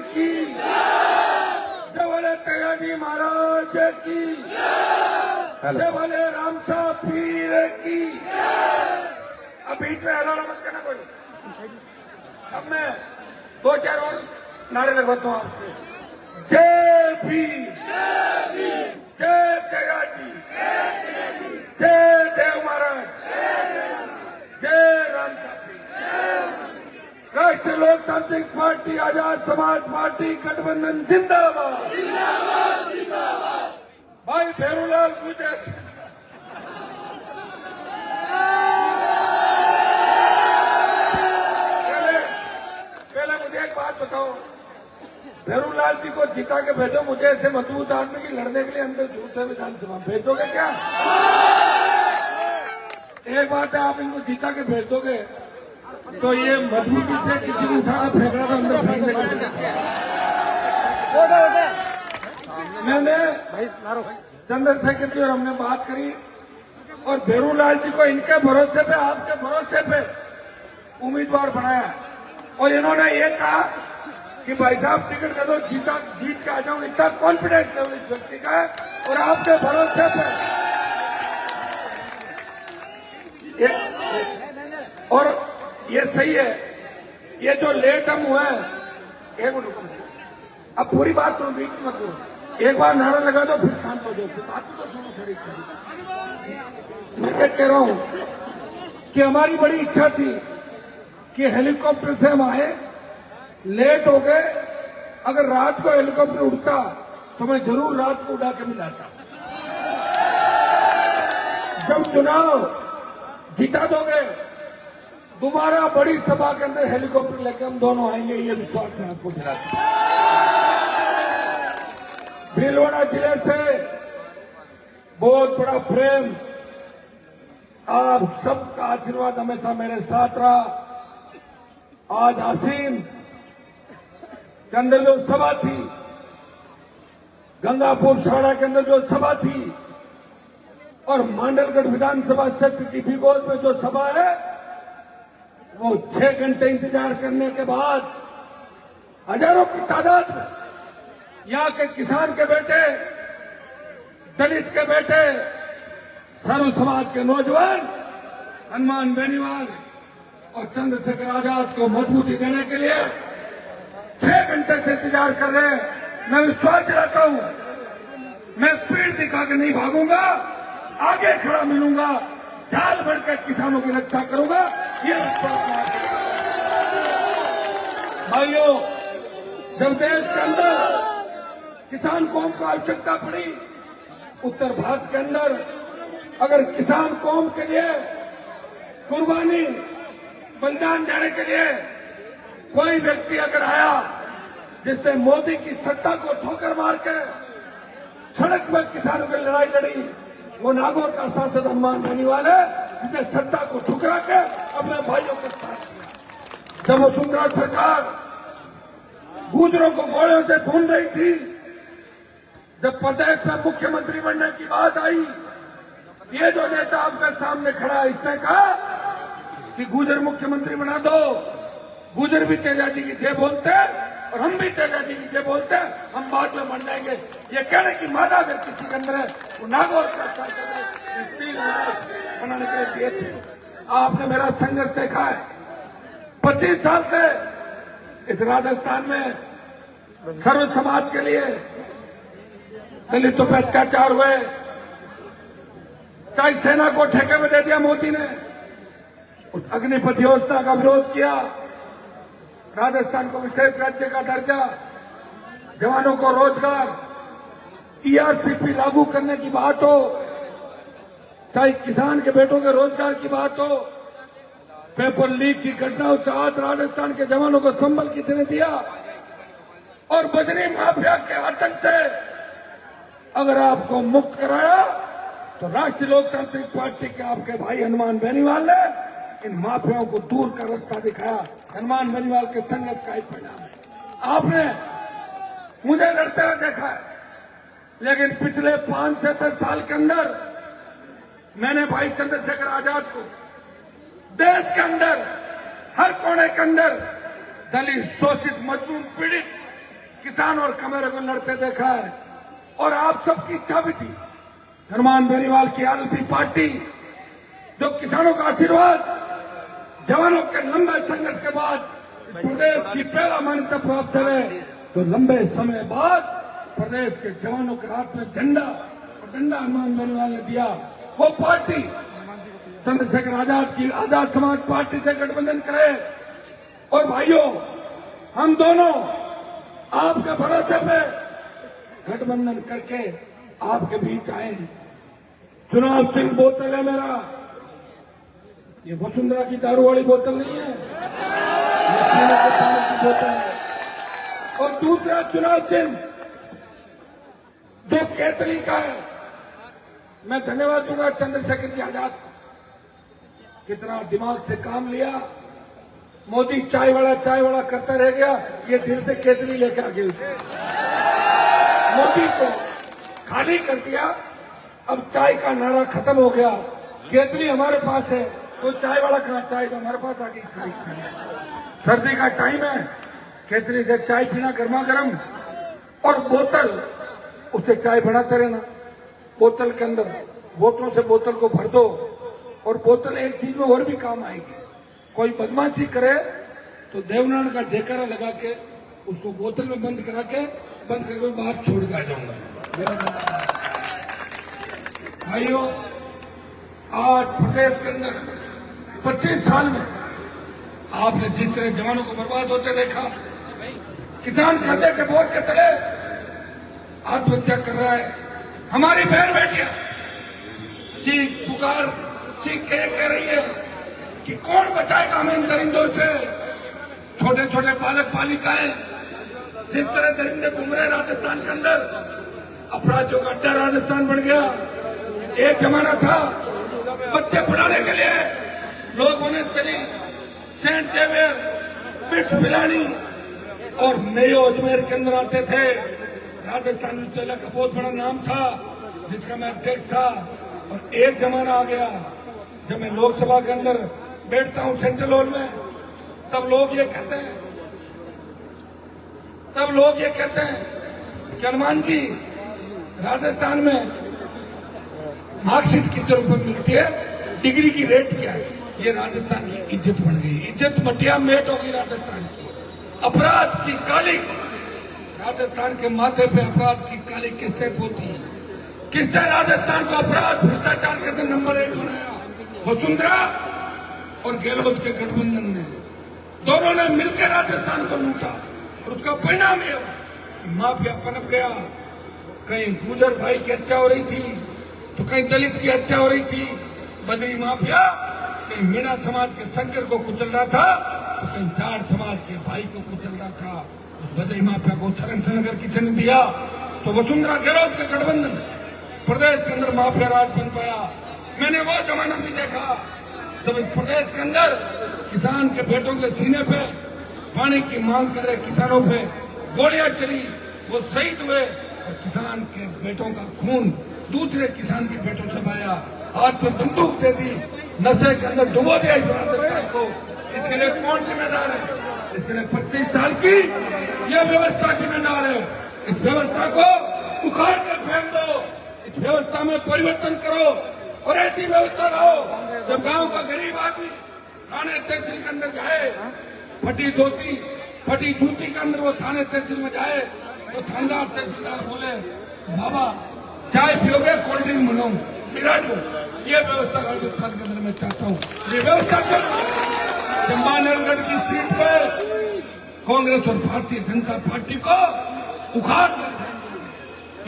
की, जय बोले तेजाजी महाराज की, जय बोले रामसा पीर की। अब बीच में हल्ला मत करना कोई। अब मैं दो चार और नारे लगवाता हूँ आपसे। जय भीम, जय तेजाजी, जय देव महाराज, जय रामसा पीर। राष्ट्रीय लोकतांत्रिक पार्टी, आजाद समाज पार्टी, गठबंधन जिंदाबाद, जिंदाबाद, जिंदाबाद। भाई भेरूलाल गुजर, पहले मुझे एक बात बताओ, भेरूलाल जी को जिता के भेजो, मुझे ऐसे मजबूत आदमी की लड़ने के लिए अंदर झूठे विधानसभा भेजोगे क्या? एक बात है, आप इनको जिता के भेज दोगे तो ये मजबूती से किसी को उठा के फेंकना तो अंदर फेंकने का। मैंने चंद्रशेखर जी और हमने बात करी और भेरूलाल जी को इनके भरोसे पे, आपके भरोसे पे उम्मीदवार बनाया और इन्होंने ये कहा कि भाई साहब टिकट दे दो, जीत के आ जाऊं। इतना कॉन्फिडेंस लेवल इस व्यक्ति का है और आपके भरोसे पे और ये सही है। ये जो लेट हम हुए हैं, एक मिनट अब पूरी बात सुनो, बीच मत करो। एक बार नारा लगा दो फिर शांत हो जाओ, बात तो सुनो खड़ी। मैं क्या कह रहा हूं कि हमारी बड़ी इच्छा थी कि हेलीकॉप्टर से हम आए, लेट हो गए। अगर रात को हेलीकॉप्टर उड़ता तो मैं जरूर रात को उड़ा के मिलाता। जब चुनाव जीता दोगे, दोबारा बड़ी सभा के अंदर हेलीकॉप्टर लेके हम दोनों आएंगे, ये विश्वास मैं आपको दिलाता हूं। भीलवाड़ा जिले से बहुत बड़ा प्रेम, आप सबका आशीर्वाद हमेशा मेरे साथ रहा। आज आसीन के अंदर जो सभा थी, गंगापुर साड़ा के अंदर जो सभा थी और मांडलगढ़ विधानसभा क्षेत्र की बिगोल में जो सभा है, वो 6 घंटे इंतजार करने के बाद हजारों की तादाद में यहाँ के किसान के बेटे, दलित के बेटे, सर्व समाज के नौजवान हनुमान बेनीवाल और चंद्रशेखर आजाद को मजबूती देने के लिए 6 घंटे से इंतजार कर रहे हैं। मैं विश्वास दिलाता हूं, मैं स्पीड दिखा के नहीं भागूंगा, आगे खड़ा मिलूंगा, ढाल बढ़कर किसानों की रक्षा करूंगा। ये भाइयों, जब देश के अंदर किसान कौम को आवश्यकता पड़ी, उत्तर भारत के अंदर अगर किसान कौम के लिए कुर्बानी, बलिदान देने के लिए कोई व्यक्ति अगर आया जिसने मोदी की सत्ता को ठोकर मार के सड़क पर किसानों की लड़ाई लड़ी, वो नागौर का सांसद हनुमान बेनीवाल है, जिसने सत्ता को ठुकरा के अपने भाइयों के साथ किया। जब वसुंधरा सरकार गुजरों को गोलियों से ढूंढ रही थी, जब प्रदेश में मुख्यमंत्री बनने की बात आई, ये जो नेता आपके सामने खड़ा है, इसने कहा कि गुजर मुख्यमंत्री बना दो। गुजर भी तेजाजी की जय बोलते हैं और हम भी तेजाजी की जय बोलते हैं, हम बाद में मर जाएंगे। ये कहने की मादा अगर किसी के अंदर है, वो नागौर का बनाने के लिए दिए थे। आपने मेरा संघर्ष देखा है, 25 साल से इस राजस्थान में सर्व समाज के लिए दलितों पर अत्याचार हुए, चाहे सेना को ठेके में दे दिया मोदी ने, उस अग्निपथ योजना का विरोध किया, राजस्थान को विशेष राज्य का दर्जा, जवानों को रोजगार, ईआरसीपी लागू करने की बात हो, चाहे किसान के बेटों के रोजगार की बात हो, पेपर लीक की घटनाओं से आज राजस्थान के जवानों को संबल किसने दिया, और बजरी माफिया के आतंक से अगर आपको मुक्त कराया तो राष्ट्रीय लोकतांत्रिक पार्टी के आपके भाई हनुमान बेनीवाल ने इन माफियाओं को दूर का रास्ता दिखाया। हनुमान बेनीवाल के संघर्ष का एक परिणाम है। आपने मुझे लड़ते हुए देखा है, लेकिन पिछले 5 से 10 साल के अंदर मैंने भाई चंद्रशेखर आजाद को देश के अंदर हर कोने के अंदर दलित, शोषित, मजलूम, पीड़ित किसान और कमेरे को लड़ते देखा है, और आप सबकी इच्छा भी थी। हनुमान बेनीवाल की आरएलपी पार्टी, जो किसानों का आशीर्वाद, जवानों के लंबे संघर्ष के बाद प्रदेश की पहला मान्यता प्राप्त है, तो लंबे समय बाद प्रदेश के जवानों के हाथ में झंडा, और झंडा हनुमान बेनीवाल ने दिया। वो पार्टी चंद्रशेखर आजाद की आजाद समाज पार्टी से गठबंधन करे। और भाइयों, हम दोनों आपके भरोसे पे गठबंधन करके आपके बीच आए। चुनाव सिंह बोतल है मेरा, ये वसुंधरा की दारू वाली बोतल नहीं है, ये पीने के पानी की बोतल है। और दूसरा चुनाव चिन्ह जो केतली का है, मैं धन्यवाद दूंगा चंद्रशेखर जी आजाद, कितना दिमाग से काम लिया। मोदी चाय वाला करता रह गया, ये दिल से केतली लेकर आ गई। मोदी को खाली कर दिया, अब चाय का नारा खत्म हो गया, केतली हमारे पास है, तो चाय वाला कहाँ, चाय तो हमारे पास आ गई। सर्दी का टाइम है, केतली से चाय पीना गर्मा गर्म, और बोतल उससे चाय बढ़ाते रहना। बोतल के अंदर बोतलों से बोतल को भर दो, और बोतल एक चीज में और भी काम आएगी। कोई बदमाशी करे तो देवनारायण का जयकारा लगा के उसको बोतल में बंद करके बाहर छोड़ के आ जाऊंगा। भाइयों, आज प्रदेश के अंदर 25 साल में आपने जिस तरह जवानों को बर्बाद होते देखा, किसान कर्जे के बोझ के तले आत्महत्या कर रहा है, हमारी बहन बेटियां चीख पुकार चीख के कह रही है कि कौन बचाएगा हमें इन दरिंदों से। छोटे छोटे बालक बालिकाएं, जिस तरह दरिंदे घूम रहे राजस्थान के अंदर, अपराधियों का अड्डा राजस्थान बन गया। एक जमाना था बच्चे पढ़ाने के लिए लोग उन्हें चली सेंट जेवियर, बिट्स पिलानी और मेयो अजमेर के अंदर आते थे। राजस्थान विश्वविद्यालय का बहुत बड़ा नाम था, जिसका मैं अध्यक्ष था। और एक जमाना आ गया जब मैं लोकसभा के अंदर बैठता हूं सेंट्रल हॉल में, तब लोग ये कहते हैं कि हनुमान जी, राजस्थान में मार्कशीट कितने रुपए मिलती है, डिग्री की रेट क्या है। ये राजस्थान की इज्जत बन गई, इज्जत मटिया मेट होगी राजस्थान की। अपराध की काली, राजस्थान के माथे पे अपराध की काली किसने पोती है, किसने राजस्थान को अपराध भ्रष्टाचार के अंदर नंबर 1 बनाया। वसुंधरा और गहलोत के गठबंधन ने, दोनों ने मिलकर राजस्थान को लूटा, और उसका परिणाम यह कि माफिया पनप गया। कहीं गुजर भाई की हत्या हो रही थी, तो कहीं दलित की हत्या हो रही थी। बदरी माफिया कहीं मीणा समाज के शंकर को कुचल रहा था, तो कहीं जाट समाज के भाई को कुचल रहा था। बदरी माफिया को संरक्षण अगर किसी ने दिया, तो वसुंधरा गहलोत के गठबंधन प्रदेश के अंदर माफिया राज बन पाया। मैंने वो जमाना भी देखा जब इस प्रदेश के अंदर किसान के बेटों के सीने पे पानी की मांग कर रहे किसानों पे गोलियां चली, वो शहीद हुए, और किसान के बेटों का खून दूसरे किसान के बेटों से बहाया, हाथ में बंदूक दे दी, नशे के अंदर डुबो दिया इस राजस्थान को। इसके लिए कौन जिम्मेदार है? इसके लिए 25 साल की यह व्यवस्था जिम्मेदार है। इस व्यवस्था को उखाड़ कर फेंक दो, इस व्यवस्था में परिवर्तन करो, और ऐसी व्यवस्था लाओ जब गांव का गरीब आदमी थाने तहसील के अंदर जाए, फटी धोती फटी जूती के अंदर वो थाने तहसील में जाए, तो थानेदार तहसीलदार बोले, बाबा चाय पियोगे, कोल्ड ड्रिंक मंगाऊं, पिला दो। ये व्यवस्था राजस्थान के अंदर मैं चाहता हूँ। ये व्यवस्था चंपानेरगढ़ की सीट पर कांग्रेस और भारतीय जनता पार्टी को उखाड़।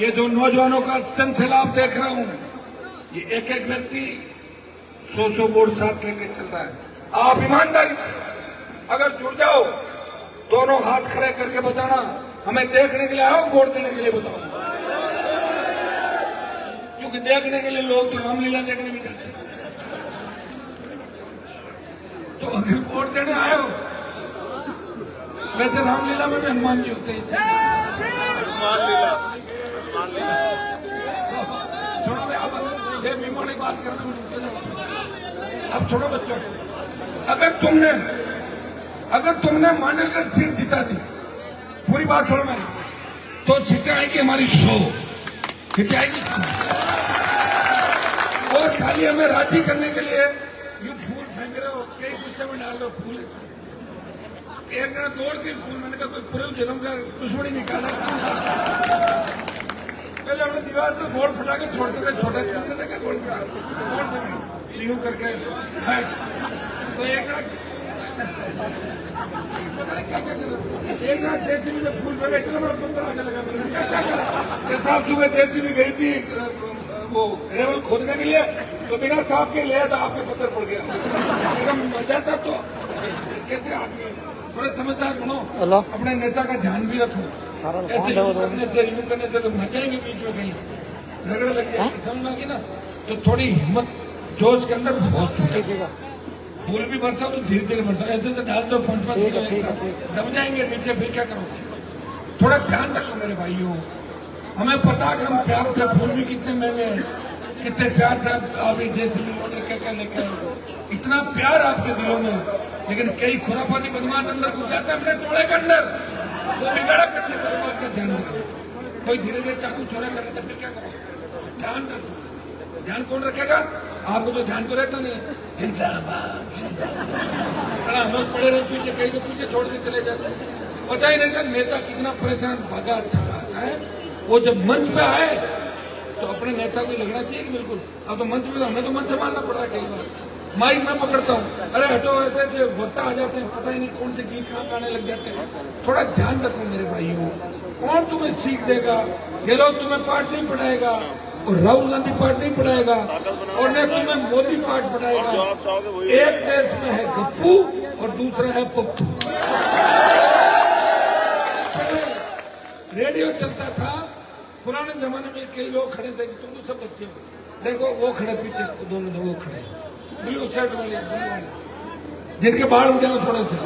ये जो नौजवानों का जन सैलाब देख रहा हूँ, ये एक एक व्यक्ति 100 वोट साथ लेके चल रहा है। आप ईमानदारी से अगर जुड़ जाओ, दोनों हाथ खड़े करके बताना, हमें देखने के लिए आओ, वोट देने के लिए बताओ। क्योंकि देखने के लिए लोग तो रामलीला देखने भी जाते हैं। तो अगर वोट देने आए हो, वैसे रामलीला में भी हनुमान जी होते हैं। छोड़ो भाई, अब ये बीमारी बात करना, अब छोड़ो बच्चों। अगर तुमने मानेकर सीट जिता दी, पूरी बात छोड़ो मेरी, तो सीटें आएगी हमारी 100 सीटें आएगी। और खाली हमें राजी करने के लिए यू फूल फेंक रहे हो, कई गुस्से में डाल रहे हो फूल। एक जरा दौड़ के फूल, मैंने कहा कोई पूरे जन्म का दुश्मनी निकाला। पहले अपने दीवार पर बोर्ड फटा के छोड़ते थे, छोटे छोटे थे, बोर्ड यूं करके तो एक रात जेसीबी जब फूल पे इतना बड़ा पत्थर आगे लगा। साहब सुबह जेसीबी गई थी वो ग्रेवल खोदने के लिए, तो बिना साहब के लिया था, आपके पत्थर पड़ गया। मजा था। तो कैसे आदमी थोड़े समझदार बनो, अपने नेता का ध्यान भी रखो। ऐसे करने से यूं करने से तो मर जाएंगे, बीच में कहीं रगड़ लग जाएगी, समझ में आ गई ना। तो थोड़ी हिम्मत जोश के अंदर बहुत फूल भी बरसा तो धीरे धीरे बरसा, ऐसे तो डाल दो 5-5 किलो एक साथ, दब जाएंगे नीचे, फिर क्या करोगे। थोड़ा ध्यान रखो मेरे भाइयों, हमें पता कि हम प्यार से, फूल भी कितने महंगे हैं, कितने प्यार से आप जैसे क्या लेकर इतना प्यार आपके दिलों में, लेकिन कई खुरापाती बदमाश अंदर घुस जाते हैं अपने टोले के अंदर, वो बिगाड़ा करते हैं। बात का ध्यान रखो, कोई धीरे धीरे चाकू छोड़ा करे तो फिर क्या करो। ध्यान रखो, ध्यान कौन रखेगा? आपको तो ध्यान तो रहता नहीं। जिंदाबाद हम लोग पड़े रहे पीछे, कहीं तो पीछे छोड़ के चले जाते, पता ही नहीं था नेता कितना परेशान भागा थका है। वो जब मंच पे आए तो अपने नेता को लगना चाहिए कि बिल्कुल, अब तो मंच पे, हमें तो मंच संभालना पड़ रहा है। कई बार माइक मैं पकड़ता हूँ, अरे हटो, ऐसे ऐसे वक्ता आ जाते हैं, पता ही नहीं कौन से गीत कहाँ गाने लग जाते हैं। थोड़ा ध्यान रखो मेरे भाइयों, कौन तुम्हें सीख देगा? गहलोत तुम्हें पाठ नहीं पढ़ाएगा, और राहुल गांधी पाठ नहीं पढ़ाएगा, और न तुम्हें मोदी पाठ पढ़ाएगा। एक देश में है गप्पू और दूसरा है पप्पू। रेडियो चलता था पुराने जमाने में, कई लोग खड़े थे, तुम तो सब बच्चे हो, देखो वो खड़े पीछे, दोनों वो खड़े ब्लू शर्ट वाले, जिनके बाल उठे हुए थोड़े से,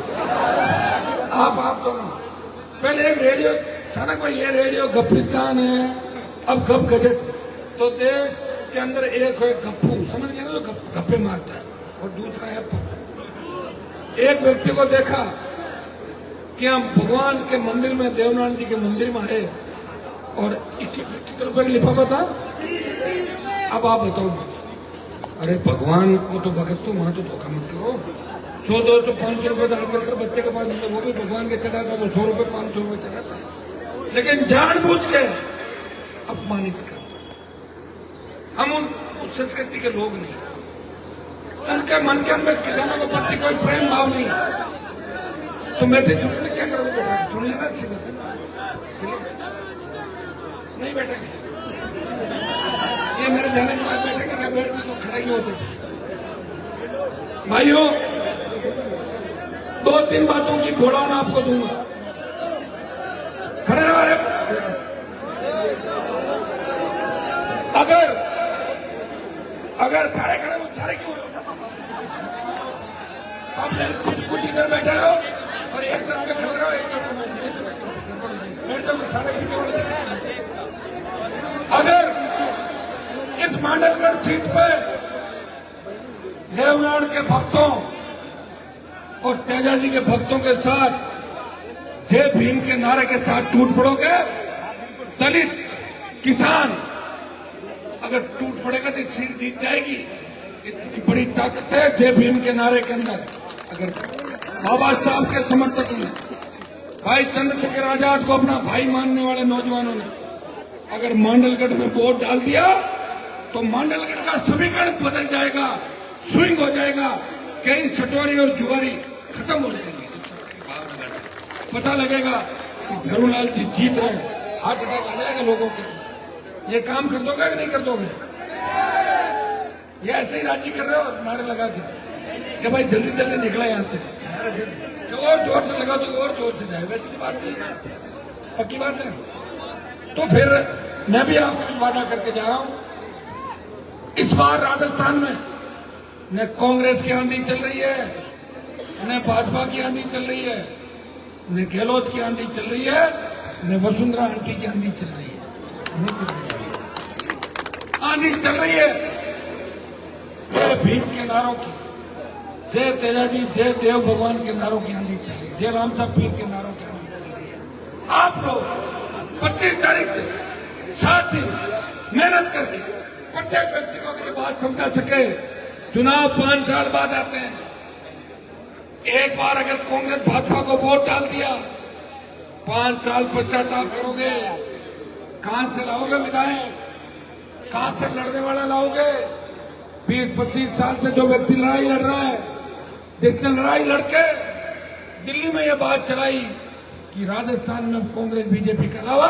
आप दोनों। पहले एक रेडियो था ना भाई, ये रेडियो गप्पिस्तान है, अब गप गजट। तो देश के अंदर एक है गप्पू, समझ गए ना, जो गप्पे मारता है, और दूसरा है पप्पू। एक व्यक्ति को देखा कि हम भगवान के मंदिर में, देवनारायण जी के मंदिर में आए, और 21 रुपए का लिफाफा था। अब आप बताओ, अरे भगवान को तो भगत तो वहां तो धोखा मत करो। 100, 200, 500 रुपए डालकर बच्चे के पास, वो भी भगवान के चढ़ा था, वो 100 रुपए 500 रुपए चढ़ा था, लेकिन जानबूझ के अपमानित कर। हम उन संस्कृति के लोग नहीं, उनके मन के अंदर किसानों के प्रति कोई प्रेम भाव नहीं। तो मैं से छुट्टी क्या करोगे बेटा? सुन लेना सीधे से नहीं बैठेंगे, ये मेरे जाने के बाद बैठेंगे, मैं बैठते तो खड़े ही होते। भाइयों, 2-3 बातों की घोड़ाउन आपको दूंगा, खड़े रहो। अगर सारे खड़े हो, सारे क्यों? आप कुछ इधर बैठे रहो और एक तरफ के खड़े रहो, एक तरफ बैठ जाओ, सारे पीछे। अगर इस मांडलगढ़ सीट पर देवनारायण के भक्तों और तेजाजी के भक्तों के साथ, जय भीम के नारे के साथ टूट पड़ोगे, दलित किसान अगर टूट पड़ेगा तो सीट जीत जाएगी। इतनी बड़ी ताकत है जय भीम के नारे के अंदर। अगर बाबा साहब के समर्थक ने, भाई चंद्रशेखर आजाद को अपना भाई मानने वाले नौजवानों ने अगर मांडलगढ़ में वोट डाल दिया, तो मांडलगढ़ का समीकरण बदल जाएगा, स्विंग हो जाएगा, कई सटोरी और जुआरी खत्म हो जाएंगे। पता लगेगा कि भैरूलाल जी जीत रहे, हार्ट अटैक आ जाएगा लोगों के। ये काम कर दोगे कि नहीं कर दोगे? ये ऐसे ही राजी कर रहे हो नारे लगा के कि भाई जल्दी जल्दी निकला यहां से, कि और जोर से लगा तो और जोर से जाए। वैसी बात नहीं, पक्की बात है। तो फिर मैं भी आपको वादा करके जा रहा हूं, इस बार राजस्थान में न कांग्रेस की आंधी चल रही है, न भाजपा की आंधी चल रही है, न गहलोत की आंधी चल रही है, न वसुंधरा आंटी की आंधी चल रही है। आंधी चल रही है जय भीम के नारों की, जय तेजाजी, जय देव भगवान के नारों की आंधी चल रही है, जय रामता पीर के नारों की आंधी चल रही है। आप लोग 25 तारीख तक 7 दिन मेहनत करके प्रत्येक व्यक्ति को अगर ये बात समझा सके, चुनाव 5 साल बाद आते हैं। एक बार अगर कांग्रेस भाजपा को वोट डाल दिया, 5 साल पश्चाताप करोगे। कहां से लाओगे विधायक, कहां से लड़ने वाला लाओगे? 20-25 साल से जो व्यक्ति लड़ाई लड़ रहा है, जिसने लड़ाई लड़के दिल्ली में यह बात चलाई कि राजस्थान में कांग्रेस बीजेपी के अलावा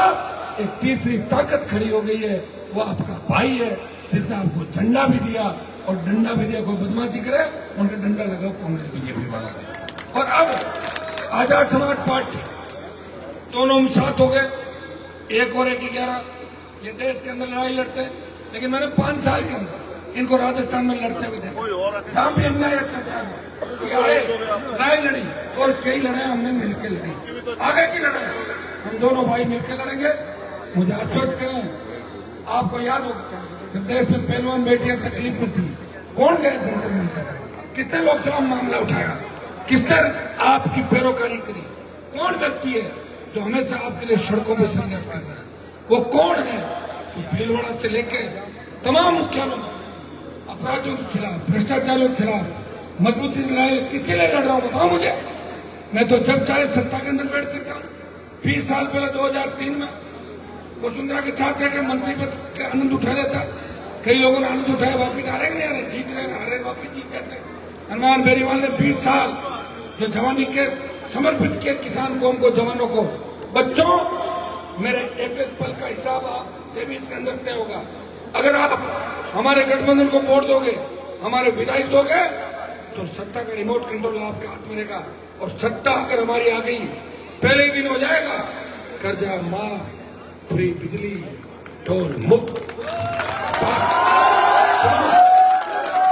एक तीसरी ताकत खड़ी हो गई है, वो आपका भाई है, जिसने आपको झंडा भी दिया और डंडा भी दिया। कोई बदमाशी करे उनका डंडा लगाओ कांग्रेस बीजेपी वाला। और अब आजाद समाज पार्टी दोनों हम साथ हो गए, 1 और 1 11। ये देश के अंदर लड़ाई लड़ते हैं, लेकिन मैंने 5 साल के अंदर इनको राजस्थान में लड़ते हुए देखा। जहां भी अन्याय अत्याचार लड़ाई लड़ी और कई लड़ाई हमने मिलकर लड़ी। आगे की लड़ाई हम दोनों भाई मिलकर लड़ेंगे। मुझे आश्वस्त करें, आपको याद होगा जब देश में पहलवान बेटियां तकलीफ में थी, कौन गए जंतर मंतर? कितने लोकसभा मामला उठाया, किसने आपकी पैरोकारी करी? कौन व्यक्ति है जो हमेशा आपके लिए सड़कों पर संघर्ष कर रहा है? वो कौन है? तो भीलवाड़ा से लेके तमाम मुख्यालयों में अपराधियों के खिलाफ, भ्रष्टाचारियों के खिलाफ मजबूती लड़ाई किसके लिए लड़ रहा हूं बताओ मुझे। मैं तो जब चाहे सत्ता के अंदर बैठ सकता हूं। 20 साल पहले 2003 में वसुंधरा के साथ रहकर मंत्री पद का आनंद उठा लेता। कई लोगों ने आनंद उठाया, वापिस आ रहे नहीं आ रहे, जीत रहे आ रहे, वापिस जीत जाते। हनुमान बेरीवाल ने 20 साल जो जवानी के समर्पित किए किसान कौम को, जवानों को। बच्चों, मेरे एक एक पल का हिसाब आपसे भी इसके अंदर तय होगा। अगर आप हमारे गठबंधन को वोट दोगे, हमारे विधायक दोगे, तो सत्ता का रिमोट कंट्रोल आपके हाथ में रहेगा। और सत्ता अगर हमारी आ गई, पहले दिन हो जाएगा कर्जा माफ, फ्री बिजली, टोल मुक्त,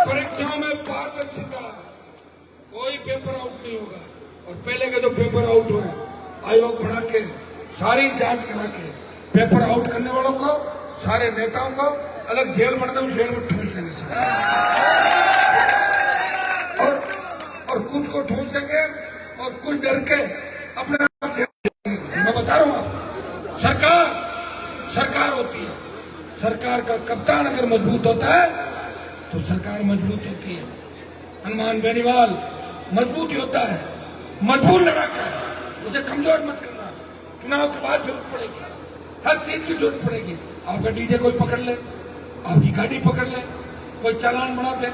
परीक्षाओं में पारदर्शिता, कोई पेपर आउट नहीं होगा। और पहले के जो पेपर आउट हुए, आयोग बढ़ा के सारी जांच करा के पेपर आउट करने वालों को, सारे नेताओं को अलग जेल बना दो, जेल में ठूस देंगे और कुछ को ठूस देंगे और कुछ डर के अपने आप मैं बता रहा हूं, सरकार होती है। सरकार का कप्तान अगर मजबूत होता है तो सरकार मजबूत होती है। हनुमान बेनीवाल मजबूत होता है, मजबूत लड़ाका है, मुझे कमजोर मत करना। चुनाव के बाद जरूरत पड़ेगी, हर चीज की जरूरत पड़ेगी। आपका डीजे कोई पकड़ ले, आपकी गाड़ी पकड़ ले, कोई चालान बना दे,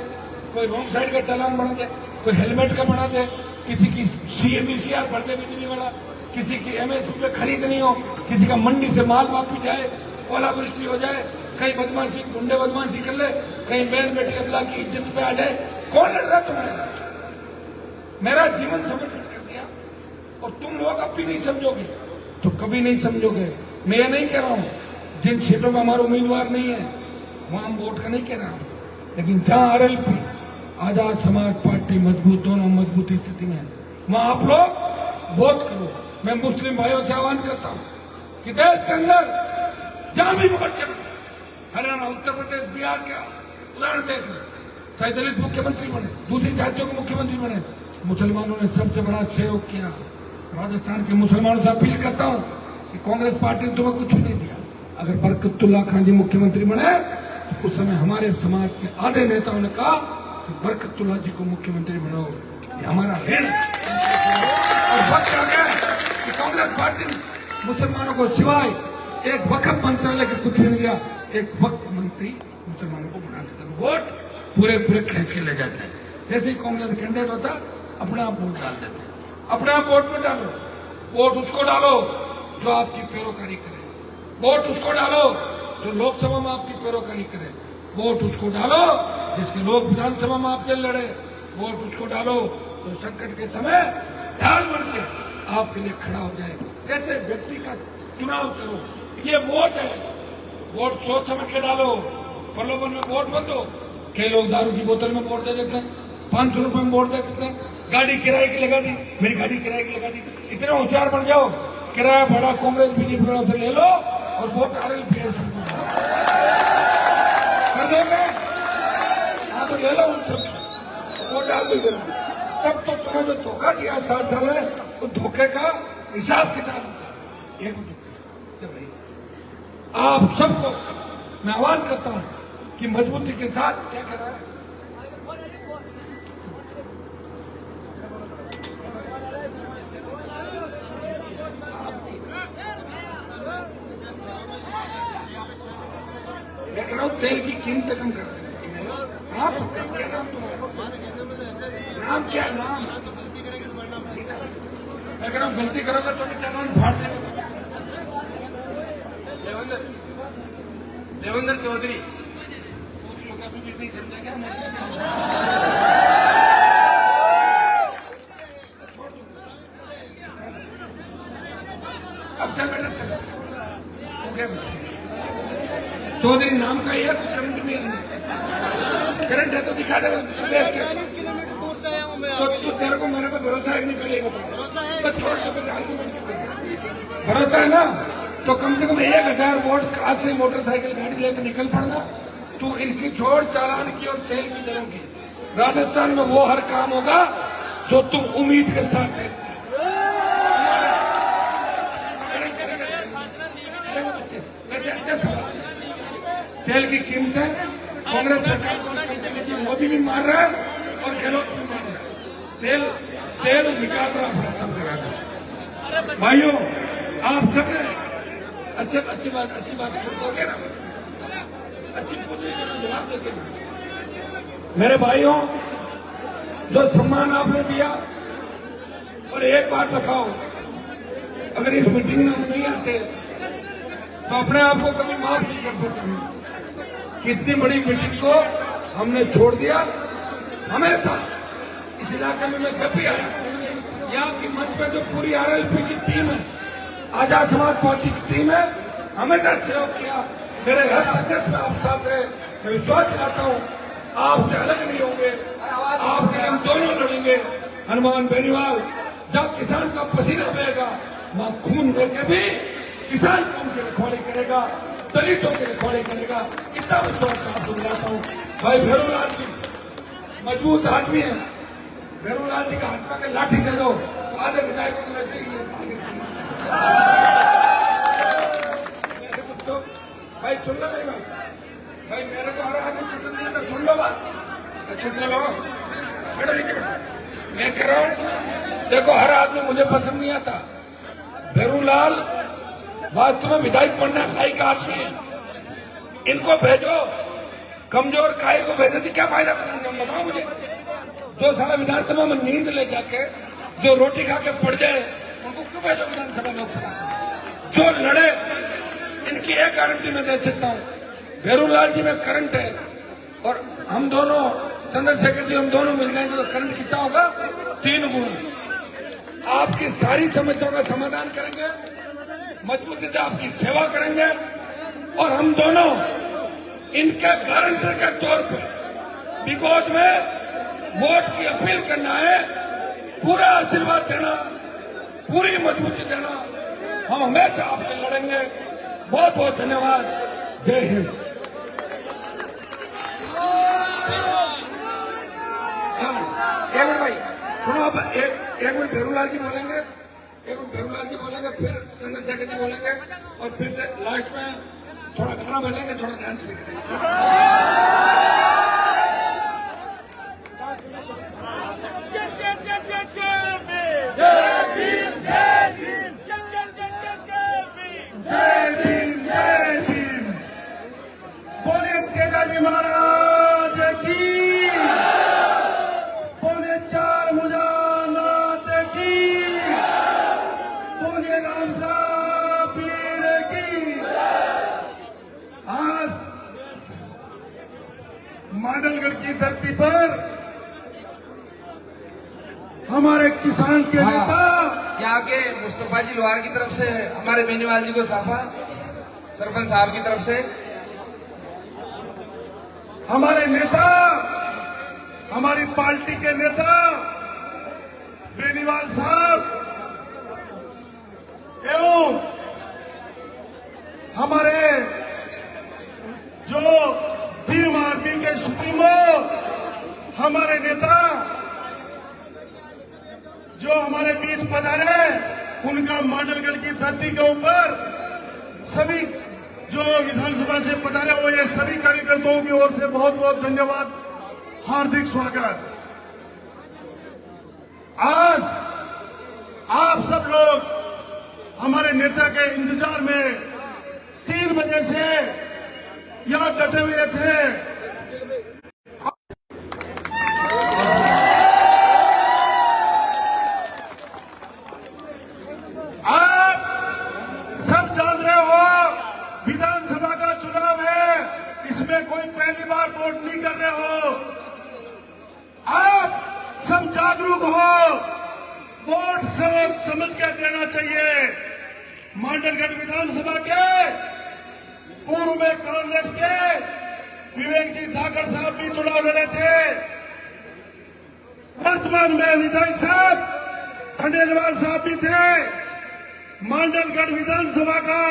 कोई रॉन्ग साइड का चालान बना दे, कोई हेलमेट का बना दे, किसी की CMVCR भर दे बिजली वाला, किसी की MSP पे खरीद नहीं हो, किसी का मंडी से माल वापस जाए, ओलावृष्टि हो जाए, कहीं बदमाशी गुंडे बदमाशी कर ले, कहीं बहन बेटी अल्लाह की इज्जत पे आ जाए, कौन लड़ रहा तुम्हारे? मेरा जीवन समर्पित कर दिया और तुम लोग अब भी नहीं समझोगे तो कभी नहीं समझोगे। मैं ये नहीं कह रहा हूं जिन क्षेत्रों में हमारा उम्मीदवार नहीं है वहां हम वोट का नहीं कह रहा हूं, लेकिन जहां RLP आजाद समाज पार्टी मजबूत, दोनों मजबूती स्थिति में है, वहां आप लोग वोट करो। मैं मुस्लिम भाइयों से आह्वान करता हूं कि देश के अंदर जहां भी वोट करो, हरियाणा, उत्तर प्रदेश, बिहार का उदाहरण देख लो, चाहे दलित मुख्यमंत्री बने, दूसरी जातियों के मुख्यमंत्री बने, मुसलमानों ने सबसे बड़ा सहयोग किया। राजस्थान के मुसलमानों से अपील करता हूं कि कांग्रेस पार्टी ने तुम्हें कुछ भी नहीं दिया। अगर बरकतुल्ला खान जी मुख्यमंत्री बने तो उस समय हमारे समाज के आधे नेताओं ने कहा कि बरकतुल्ला जी को मुख्यमंत्री बनाओ, ये हमारा ऋण। और वक्त आ गया कि कांग्रेस पार्टी मुसलमानों को सिवाय एक वक्फ मंत्रालय के कुछ नहीं दिया, एक वक्फ मंत्री मुसलमानों को बना देता, वोट पूरे खींच के ले जाते हैं। जैसे ही कांग्रेस कैंडिडेट होता अपने आप वोट डाल देते, अपने आप वोट में डालो। वोट उसको डालो जो आपकी पैरोकारी करे, वोट उसको डालो जो लोकसभा में आपकी पैरोकारी करे, वोट उसको डालो जिसके लोग विधानसभा में आपके लड़े, वोट उसको डालो जो संकट के समय ढाल बन के आपके लिए खड़ा हो जाए। ऐसे व्यक्ति का चुनाव करो, ये वोट है। वोट सोच समझ के डालो, प्रलोभन में वोट मत दो। कई लोग दारू की बोतल में वोट दे देते हैं, 500 रुपए में वोट दे देते हैं, गाड़ी किराए की लगा दी, मेरी गाड़ी किराए की लगा दी। इतने होशियार बन जाओ, किराया बड़ा कांग्रेस बीजेपी से ले लो और वोट RLP कर दोगे, आप ले लो उन सब वोट डाल दो। तब तो तुम्हें जो धोखा दिया 7 साल है, वो धोखे का हिसाब किताब होगा। एक मिनट भाई, आप सबको मैं आह्वान करता हूं कि मजबूती के साथ क्या कर रहा है तेल की कीमत कम कर आप क्या नाम क्या नाम मैं कह रहा हूँ गलती करोगे तो चालान फाड़ देगा देवेंद्र चौधरी अभी भी नहीं समझा क्या अब तक हो गया चौधरी नाम का यह करंट में करंट है तो दिखा दे 40 किलोमीटर दूर से आया हूँ मैं। तो तेरे को मेरे पे भरोसा है नहीं पहले भरोसा है ना तो कम से कम 1000 वोट आज से मोटरसाइकिल गाड़ी लेकर निकल पड़ना तो इनकी छोड़ चालान की और तेल की दरों की राजस्थान में वो हर काम होगा जो तुम उम्मीद के साथ है वैसे अच्छे सवाल तेल की कीमतें कांग्रेस सरकार को मोदी भी मार रहा है और गहलोत भी मार रहा है तेल तेल निकाल रहा सब जगह भाइयों आप सब अच्छी बात करोगे ना अच्छी पूछेगी जवाब देंगे मेरे भाइयों जो सम्मान आपने दिया और एक बात बताओ अगर इस मीटिंग में हम नहीं आते तो अपने आप को कभी माफ नहीं कर सकते कितनी बड़ी मीटिंग को हमने छोड़ दिया हमेशा इस इलाके में मैं जब भी आया यहाँ की मंच में जो पूरी आरएलपी की टीम है आजाद समाज पार्टी की टीम है हमेशा सहयोग किया मेरे हर संघर्ष में आप साथ रहे मैं विश्वास दिलाता हूँ आपसे अलग नहीं होंगे आपके लिए हम दोनों लड़ेंगे हनुमान बेनीवाल जब किसान का पसीना बहेगा वहां खून देके भी किसान कौम की रखवाली करेगा दलितों की रखवाली करेगा इतना विश्वास आपको दिलाता हूँ भाई भैरूलाल जी मजबूत आदमी है भैरूलाल जी का आत्मा के लाठी दे दो तो आधे विधायकों में से तो भाई सुन लो मेरी बात भाई मेरे को हर आदमी पसंद नहीं आता सुन लो बात सुन लो बैठो नीचे मैं कह रहा हूँ देखो हर आदमी मुझे पसंद नहीं आता भैरूलाल वास्तव में विधायक बनना लायक आदमी है इनको भेजो कमजोर काय को भेजे थी क्या फायदा बताओ मुझे 2 साल विधानसभा में नींद ले जाके जो रोटी खा के पड़ जाए उनको क्यों भेजो विधानसभा लोकसभा जो लड़े इनकी एक गारंटी मैं दे सकता हूँ भैरूलाल जी में करंट है और हम दोनों चंद्रशेखर जी हम दोनों मिल जाएंगे तो करंट कितना होगा 3 गुना आपकी सारी समस्याओं का समाधान करेंगे मजबूती से आपकी सेवा करेंगे और हम दोनों इनके गारंटर के तौर पर बिगोद में वोट की अपील करना है पूरा आशीर्वाद देना पूरी मजबूती देना हम हमेशा आपसे लड़ेंगे बहुत बहुत धन्यवाद जय हिंद एक मिनट भाई सुनो अब एक मिनट भैरूलाल जी बोलेंगे एक मिनट भैरूलाल जी बोलेंगे फिर चंद्रशेखर जी बोलेंगे और फिर लास्ट में थोड़ा खाना बनेंगे थोड़ा डांस भी बोले तेजाजी महाराज की बोले 4 मुजानात की बोले राम साहब पीर की आज मांडलगढ़ की धरती पर हमारे किसान के नेता यहाँ के मुस्तफा जी लोहार की तरफ से हमारे बेनीवाल जी को साफा सरपंच साहब की तरफ से हमारे नेता हमारी पार्टी के नेता बेनीवाल साहब एवं हमारे जो भीम आर्मी के सुप्रीमो हमारे नेता जो हमारे बीच पधारे उनका मांडलगढ़ की धरती के ऊपर सभी जो विधानसभा से पधारे हुए सभी कार्यकर्ताओं की ओर से बहुत बहुत धन्यवाद, हार्दिक स्वागत। आज आप सब लोग हमारे नेता के इंतजार में 3 बजे से यहाँ डटे हुए थे। आप सब जान रहे हो विधानसभा का चुनाव है, इसमें कोई पहली बार वोट नहीं कर रहे हो। आप सब जागरूक हो, वोट समझ कर देना चाहिए। मांडलगढ़ विधानसभा के पूर्व में कांग्रेस के विवेक जी धाकड़ साहब भी चुनाव लड़े थे। वर्तमान में विधायक साहब खंडेलवाल साहब भी थे। मांडलगढ़ विधानसभा का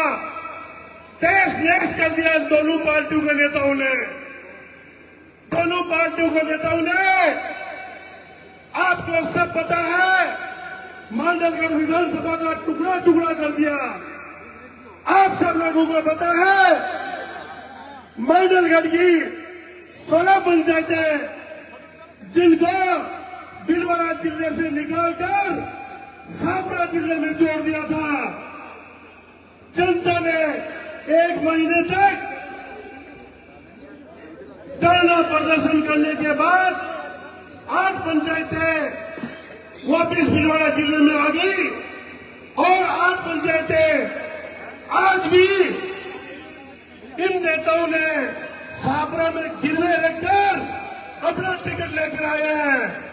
तहस नहस कर दिया इन दोनों पार्टियों के नेताओं ने। दोनों पार्टियों के नेताओं ने, आपको सब पता है, मांडलगढ़ विधानसभा का टुकड़ा टुकड़ा कर दिया। आप सब लोगों को पता है, मांडलगढ़ की 16 पंचायतें जिनको भीलवाड़ा जिले से निकालकर छापरा जिले में जोड़ दिया था। जनता ने 1 महीने तक धरना प्रदर्शन करने के बाद 8 पंचायतें वापिस भीलवाड़ा जिले में आ गई और 8 पंचायतें आज भी इन नेताओं ने छापरा में गिरवे रखकर अपना टिकट लेकर आए हैं।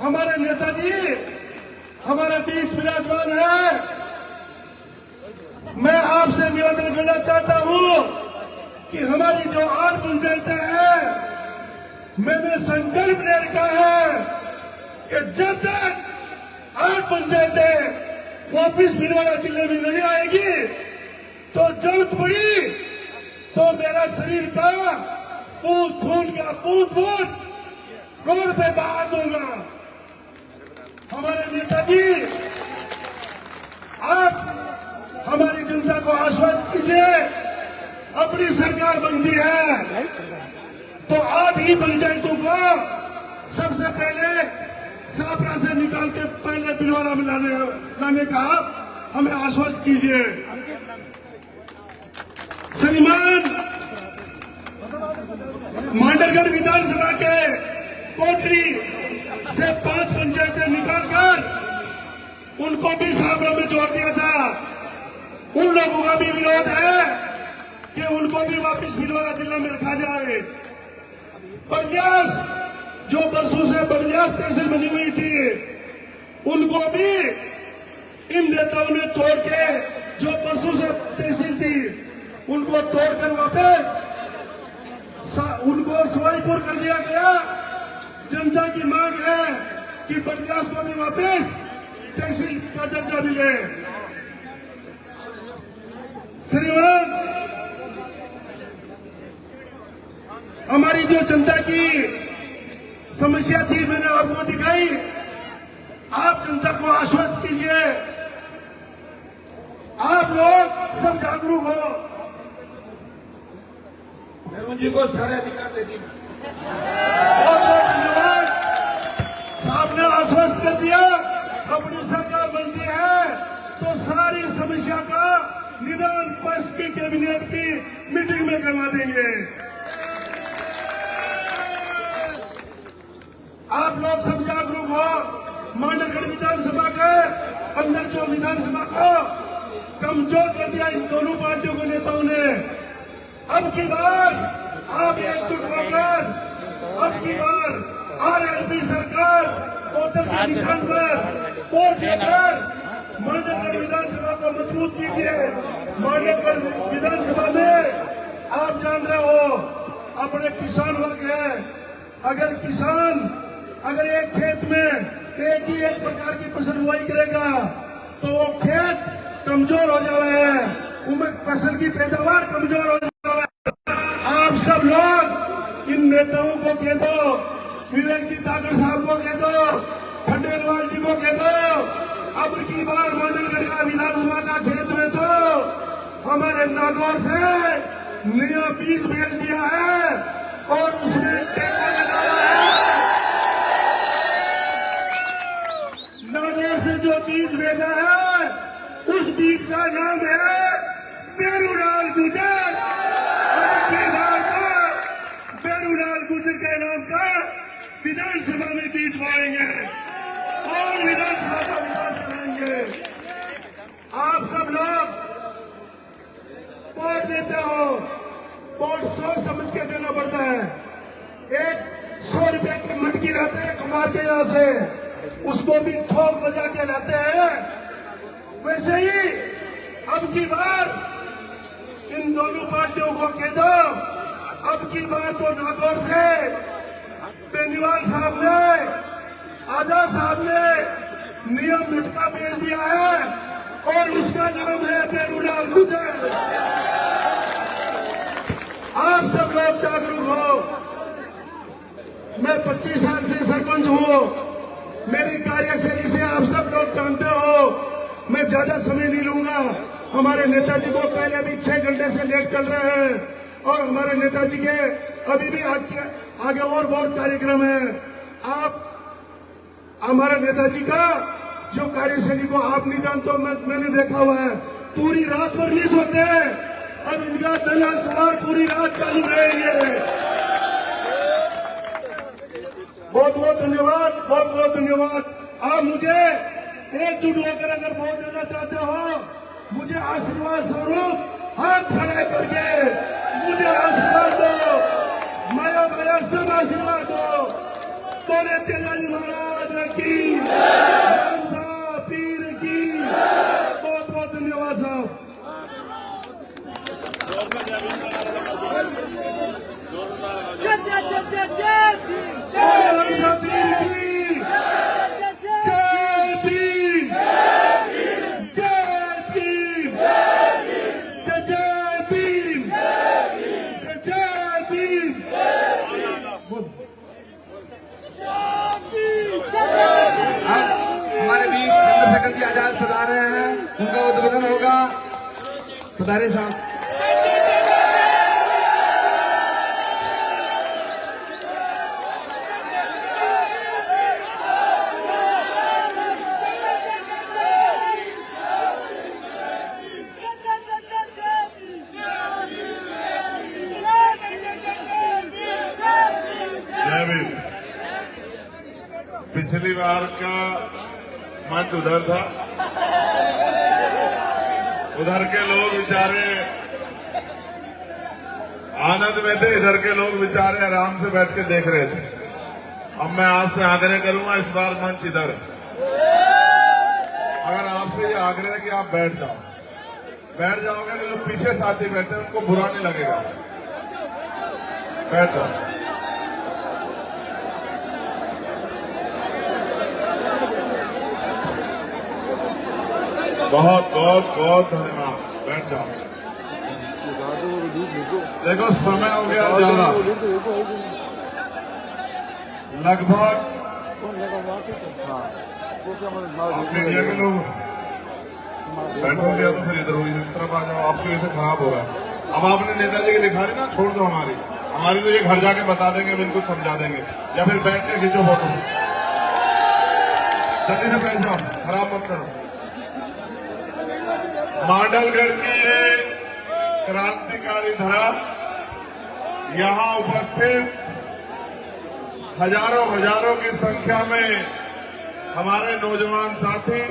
हमारे नेताजी हमारे बीच विराजमान है। मैं आपसे निवेदन करना चाहता हूं कि हमारी जो 8 पंचायतें हैं, मैंने संकल्प ले रखा है कि जब तक 8 पंचायतें वापिस भीलवाड़ा जिले में नहीं आएगी तो जरूरत पड़ी तो मेरा शरीर का खून का बूंद रोड पे बहा दूंगा। हमारे नेताजी, आप हमारी जनता को आश्वस्त कीजिए, अपनी सरकार बनती है तो 8 ही पंचायतों को सबसे पहले छापरा से निकाल के पहले भीलवाड़ा में लाने का हमें आश्वस्त कीजिए। श्रीमान, मांडलगढ़ विधानसभा के कोटरी से 5 पंचायतें निकालकर उनको भी छापरा में जोड़ दिया था। उन लोगों का भी विरोध है कि उनको भी वापस भीलवाड़ा जिला में रखा जाए। बरग्यास, जो बरसों से बरग्यास तहसील बनी हुई थी, उनको भी इन नेताओं ने तोड़ के, जो बरसों से तहसील थी उनको तोड़कर वापस उनको सवाईपुर कर दिया गया। जनता की मांग है कि बरग्यास को भी वापस तहसील का दर्जा मिले। श्रीमान, हमारी जो जनता की समस्या थी मैंने आपको दिखाई। आप जनता को आश्वस्त कीजिए, आप लोग सब जागरूक हो। मेमन जी को सारे अधिकार दे दी। बहुत बहुत धन्यवाद। साहब ने आश्वस्त कर दिया, अपनी सरकार बनती है तो सारी समस्या का निदान पश्चिमी कैबिनेट की मीटिंग में करवा देंगे। आप लोग सब जागरूक हो। मांडलगढ़ विधानसभा के अंदर जो विधानसभा को कमजोर कर दिया इन दोनों पार्टियों के नेताओं ने, अब की बार आप एकजुट होकर, अब की बार आरएलपी सरकार वोटर के निशान पर वोट देकर मांडलगढ़ विधानसभा को मजबूत कीजिए। मांडलगढ़ विधानसभा में आप जान रहे हो अपने किसान वर्ग है। अगर एक खेत में एक प्रकार की फसल बुआई करेगा तो वो खेत कमजोर हो जाए, उनमें फसल की पैदावार कमजोर हो जाए। आप सब लोग इन नेताओं को कह दो, विवेक जी धाकड़ साहब को कह दो, खंडेलवाल जी को कह दो, अब की बार मांडलगढ़ का विधानसभा का खेत में तो हमारे नागौर से नया बीज भेज दिया है और उसमें टेका लगाया है। नागौर से जो बीज भेजा है उस बीज का नाम है बेरूलाल गुजर। बिहार का बेरूलाल गुजर के नाम का विधानसभा में बीज बोएंगे और विधानसभा का विकास कराएंगे। आप सब लोग वोट देते हो, वोट सोच समझ के देना पड़ता है। एक 100 रुपए की मटकी लाते हैं कुमार के यहाँ से, उसको भी ठोक बजा के लाते हैं। वैसे ही अब की बार इन दोनों पार्टियों को कह दो, अब की बार तो नागौर से बेनीवाल साहब ने, आजाद साहब ने नियम मटका भेज दिया है और उसका नाम है बेरूलाल गुजर। आप सब लोग जागरूक हो। मैं 25 साल से सरपंच हूँ, मेरी कार्यशैली से आप सब लोग जानते हो। मैं ज्यादा समय नहीं लूंगा। हमारे नेताजी को पहले भी 6 घंटे से लेट चल रहे हैं और हमारे नेताजी के अभी भी आगे और बहुत कार्यक्रम है। आप हमारे नेताजी का जो कार्यशैली को आप नहीं जानते, मैंने देखा हुआ है, पूरी रात भर नहीं सोते। अब इनका दलाल पूरी रात चालू रहेंगे। बहुत बहुत धन्यवाद, बहुत बहुत धन्यवाद। आप मुझे एकजुट होकर अगर वोट देना चाहते हो, मुझे आशीर्वाद स्वरूप हाथ खड़े करके मुझे आशीर्वाद दो। माया माया सब आशीर्वाद दो। बोले तेजाजी महाराज की, राम साहब पीर की। बहुत बहुत धन्यवाद साहब। हमारे बीच चंद्रशेखर जी आजाद पधार रहे हैं, उनका उद्बोधन होगा। पधारे साहब। पिछली बार का मंच उधर था, उधर के लोग बेचारे आनंद में थे, इधर के लोग बेचारे आराम से बैठ के देख रहे थे। अब मैं आपसे आग्रह करूंगा, इस बार मंच इधर है। अगर आपसे ये आग्रह है कि आप बैठ जाओगे तो जो पीछे साथी बैठे हैं उनको बुरा नहीं लगेगा। बैठ जाओ। बहुत बहुत बहुत धन्यवाद। बैठ जाओ। देखो समय हो गया ज्यादा, लगभग मीडिया के लोग बैठो गया तो फिर इधर हुई, इस तरफ आ जाओ। आपकी वजह से खराब हो रहा है। अब आपने नेताजी की दिखा दी ना, छोड़ दो। हमारी तो ये घर जाके बता देंगे, बिल्कुल समझा देंगे, या फिर बैठ के खींचो फोटो। जल्दी से बैठ जाओ, खराब मत करो। मांडलगढ़ की ये क्रांतिकारी धरा, यहाँ उपस्थित हजारों की संख्या में हमारे नौजवान साथी,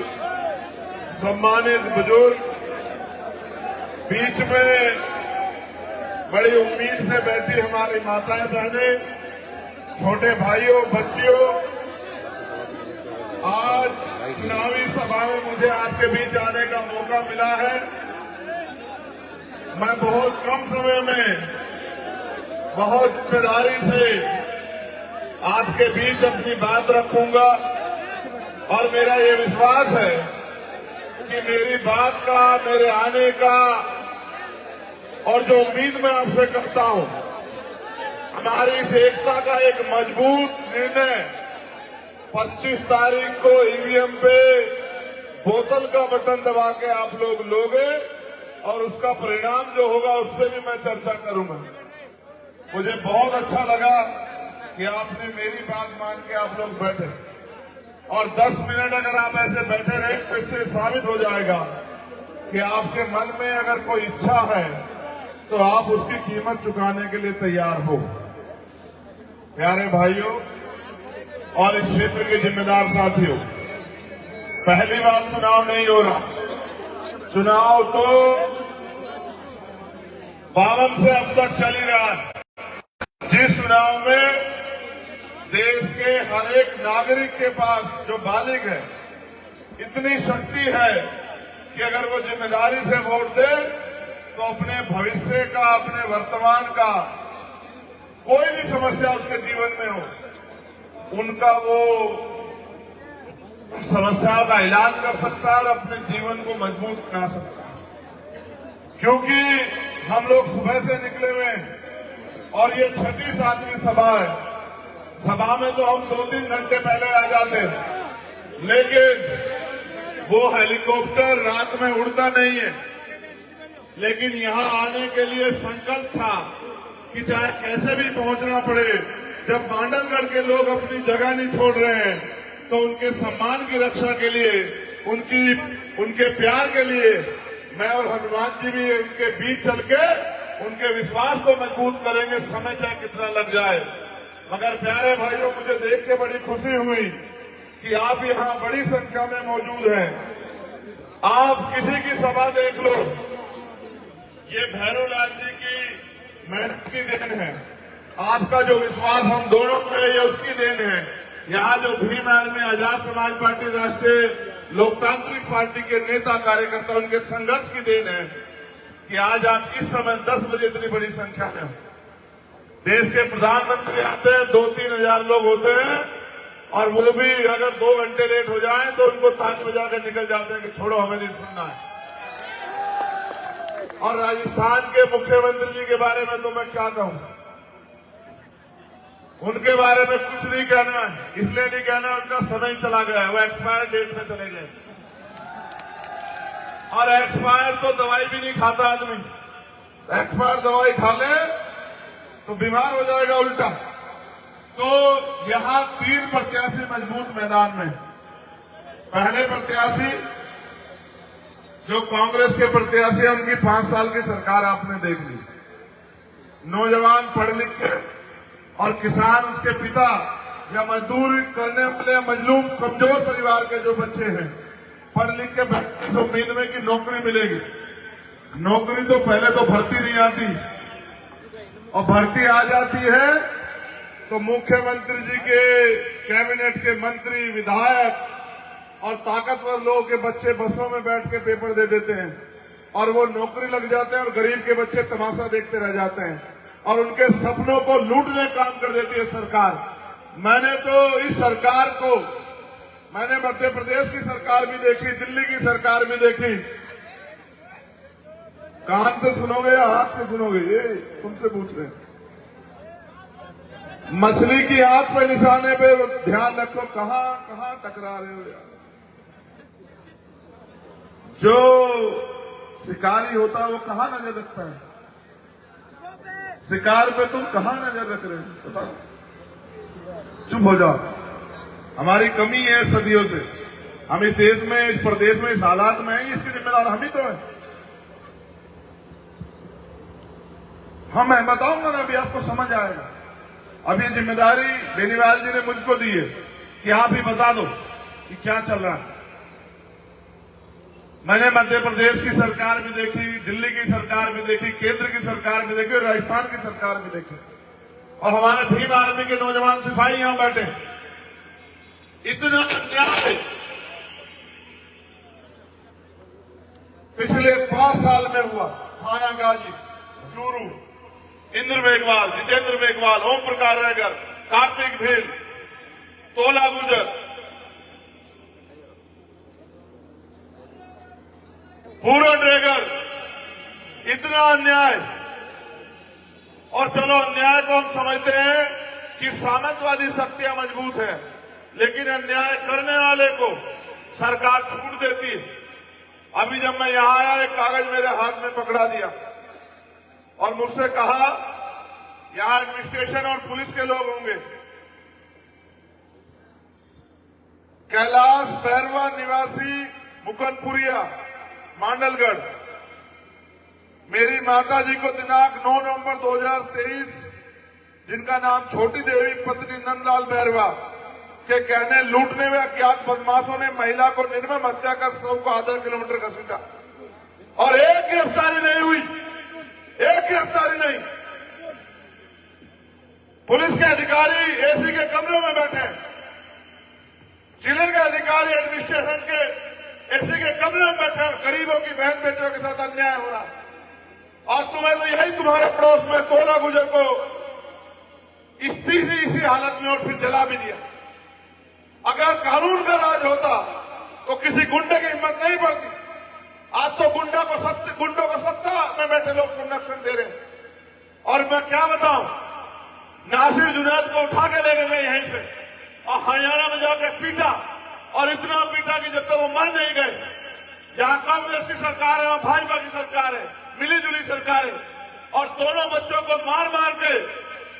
सम्मानित बुजुर्ग, बीच में बड़ी उम्मीद से बैठी हमारी माताएं बहनें, छोटे भाइयों बच्चियों, आज चुनावी सभा में मुझे आपके बीच आने का मौका मिला है। मैं बहुत कम समय में बहुत जिम्मेदारी से आपके बीच अपनी बात रखूंगा और मेरा ये विश्वास है कि मेरी बात का, मेरे आने का और जो उम्मीद मैं आपसे करता हूं, हमारी इस एकता का एक मजबूत निर्णय 25 तारीख को ईवीएम पे बोतल का बटन दबा के आप लोग लोगे और उसका परिणाम जो होगा उस पर भी मैं चर्चा करूंगा। मुझे बहुत अच्छा लगा कि आपने मेरी बात मान के आप लोग बैठे, और 10 मिनट अगर आप ऐसे बैठे रहे तो इससे साबित हो जाएगा कि आपके मन में अगर कोई इच्छा है तो आप उसकी कीमत चुकाने के लिए तैयार हो। प्यारे भाइयों और इस क्षेत्र के जिम्मेदार साथियों, पहली बार चुनाव नहीं हो रहा। चुनाव तो 52 से अब तक चल ही रहा है, जिस चुनाव में देश के हर एक नागरिक के पास जो बालिग है इतनी शक्ति है कि अगर वो जिम्मेदारी से वोट दे तो अपने भविष्य का, अपने वर्तमान का कोई भी समस्या उसके जीवन में हो, उनका वो उन समस्याओं का इलाज कर सकता है और अपने जीवन को मजबूत बना सकता है। क्योंकि हम लोग सुबह से निकले हुए हैं और ये 6वीं 7वीं सभा है। सभा में तो हम 2-3 घंटे पहले आ जाते हैं, लेकिन वो हेलीकॉप्टर रात में उड़ता नहीं है। लेकिन यहां आने के लिए संकल्प था कि चाहे कैसे भी पहुंचना पड़े। जब मांडलगढ़ के लोग अपनी जगह नहीं छोड़ रहे हैं तो उनके सम्मान की रक्षा के लिए, उनके प्यार के लिए मैं और हनुमान जी भी उनके बीच चल के उनके विश्वास को मजबूत करेंगे, समय चाहे कितना लग जाए। मगर प्यारे भाइयों, मुझे देख के बड़ी खुशी हुई कि आप यहां बड़ी संख्या में मौजूद हैं। आप किसी की सभा देख लो, ये भैरोलाल जी की मेहनत की देन है। आपका जो विश्वास हम दोनों पे है, ये उसकी देन है। यहाँ जो भीम आर्मी, आजाद समाज पार्टी, राष्ट्रीय लोकतांत्रिक पार्टी के नेता कार्यकर्ता, उनके संघर्ष की देन है कि आज आप इस समय 10 बजे इतनी बड़ी संख्या में हो। देश के प्रधानमंत्री आते हैं, 2-3 हजार लोग होते हैं, और वो भी अगर 2 घंटे लेट हो जाए तो उनको ताज बजा कर निकल जाते हैं कि छोड़ो, हमें नहीं सुनना है। और राजस्थान के मुख्यमंत्री जी के बारे में तो मैं क्या कहूं, उनके बारे में कुछ नहीं कहना है। इसलिए नहीं कहना, उनका समय चला गया है, वो एक्सपायर डेट में चले गए। और एक्सपायर तो दवाई भी नहीं खाता आदमी। एक्सपायर दवाई खा ले तो बीमार हो जाएगा उल्टा। तो यहां 3 प्रत्याशी मजबूत मैदान में। पहले प्रत्याशी जो कांग्रेस के प्रत्याशी हैं, उनकी 5 साल की सरकार आपने देख ली। नौजवान पढ़ लिख के और किसान, उसके पिता या मजदूरी करने वाले मजलूम कमजोर परिवार के जो बच्चे हैं, पढ़ लिख के बैठने इस उम्मीद में कि नौकरी मिलेगी। नौकरी तो पहले तो भर्ती नहीं आती, और भर्ती आ जाती है तो मुख्यमंत्री जी के कैबिनेट के मंत्री, विधायक और ताकतवर लोगों के बच्चे बसों में बैठ के पेपर दे देते हैं, और वो नौकरी लग जाते हैं, और गरीब के बच्चे तमाशा देखते रह जाते हैं, और उनके सपनों को लूटने काम कर देती है सरकार। मैंने तो इस सरकार को, मैंने मध्य प्रदेश की सरकार भी देखी, दिल्ली की सरकार भी देखी। कान से सुनोगे या आंख से सुनोगे, ये तुमसे पूछ रहे हैं। मछली की आंख पे निशाने पे ध्यान रखो, कहां कहां टकरा रहे हो यार। जो शिकारी होता है वो कहां नजर रखता है? शिकार पे तुम कहां नजर रख रहे हो? बताओ। चुप हो जाओ। हमारी कमी है सदियों से। हम इस देश में, इस प्रदेश में, इस हालात में हैं, इसके जिम्मेदार हम ही तो हैं। हम मैं बताऊंगा ना, अभी आपको समझ आएगा। अब ये जिम्मेदारी बेनीवाल जी ने मुझको दी है कि आप ही बता दो कि क्या चल रहा है। मैंने मध्य प्रदेश की सरकार भी देखी, दिल्ली की सरकार भी देखी, केंद्र की सरकार भी देखी, राजस्थान की सरकार भी देखी, और हमारे भीम आर्मी के नौजवान सिपाही यहां बैठे। इतना अन्याय पिछले 5 साल में हुआ। थानागाजी, चूरू, इंद्र मेघवाल, जितेंद्र मेघवाल, ओम प्रकाश रायगर, कार्तिक भील, तोला गुजर, पूरन रेगर, इतना अन्याय। और चलो, अन्याय को हम समझते हैं कि सामंतवादी शक्तियां मजबूत है, लेकिन अन्याय करने वाले को सरकार छूट देती है। अभी जब मैं यहां आया एक कागज मेरे हाथ में पकड़ा दिया और मुझसे कहा यहां एडमिनिस्ट्रेशन और पुलिस के लोग होंगे। कैलाश बैरवा निवासी मुकनपुरिया मांडलगढ़ मेरी माता जी को दिनांक 9 नवंबर 2023 जिनका नाम छोटी देवी पत्नी नंदलाल बैरवा के कहने लूटने में अज्ञात बदमाशों ने महिला को निर्मम हत्या कर शव को आधा किलोमीटर घसीटा और एक गिरफ्तारी नहीं हुई, एक गिरफ्तारी नहीं। पुलिस के अधिकारी एसी के कमरों में बैठे हैं, जिले के अधिकारी एडमिनिस्ट्रेशन के एसी के कमरे में बैठे हैं, गरीबों की बहन बेटियों के साथ अन्याय हो रहा है। और तुम्हें तो यही तुम्हारे पड़ोस में कोला गुजर को इसी हालत में और फिर जला भी दिया। अगर कानून का राज होता तो किसी गुंडे की हिम्मत नहीं पड़ती। आज तो गुंडों को सत्ता में बैठे लोग संरक्षण दे रहे हैं। और मैं क्या बताऊं, नासिर जुनैद को उठा के लेके गए यहीं से और हरियाणा में जाकर पीटा और इतना पीटा कि जब तक वो मर नहीं गए। जहां कांग्रेस की सरकार है वहां भाजपा की सरकार है, मिली जुली सरकार है। और दोनों बच्चों को मार मार के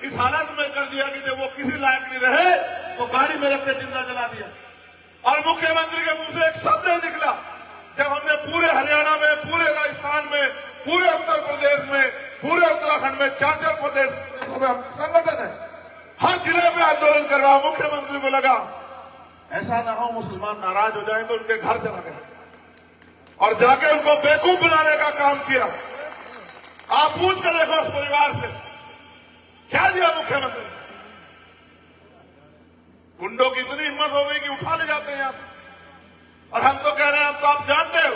इस हालत में कर दिया कि जब वो किसी लायक नहीं रहे तो गाड़ी में रख के जिंदा जला दिया। और मुख्यमंत्री के मुंह से एक शब्द नहीं निकला जब हमने पूरे हरियाणा में, पूरे राजस्थान में, पूरे उत्तर प्रदेश में, पूरे उत्तराखंड में 4 प्रदेश संगठन है, हर जिले में आंदोलन कर रहा। मुख्यमंत्री को लगा ऐसा ना हो मुसलमान नाराज हो जाए तो उनके घर चला गया और जाके उनको बेवकूफ बनाने का काम किया। आप पूछ कर देखो उस परिवार से क्या दिया मुख्यमंत्री। गुंडों की इतनी हिम्मत हो गई कि उठा ले जाते हैं यहां से। और हम तो कह रहे हैं, अब तो आप जानते हो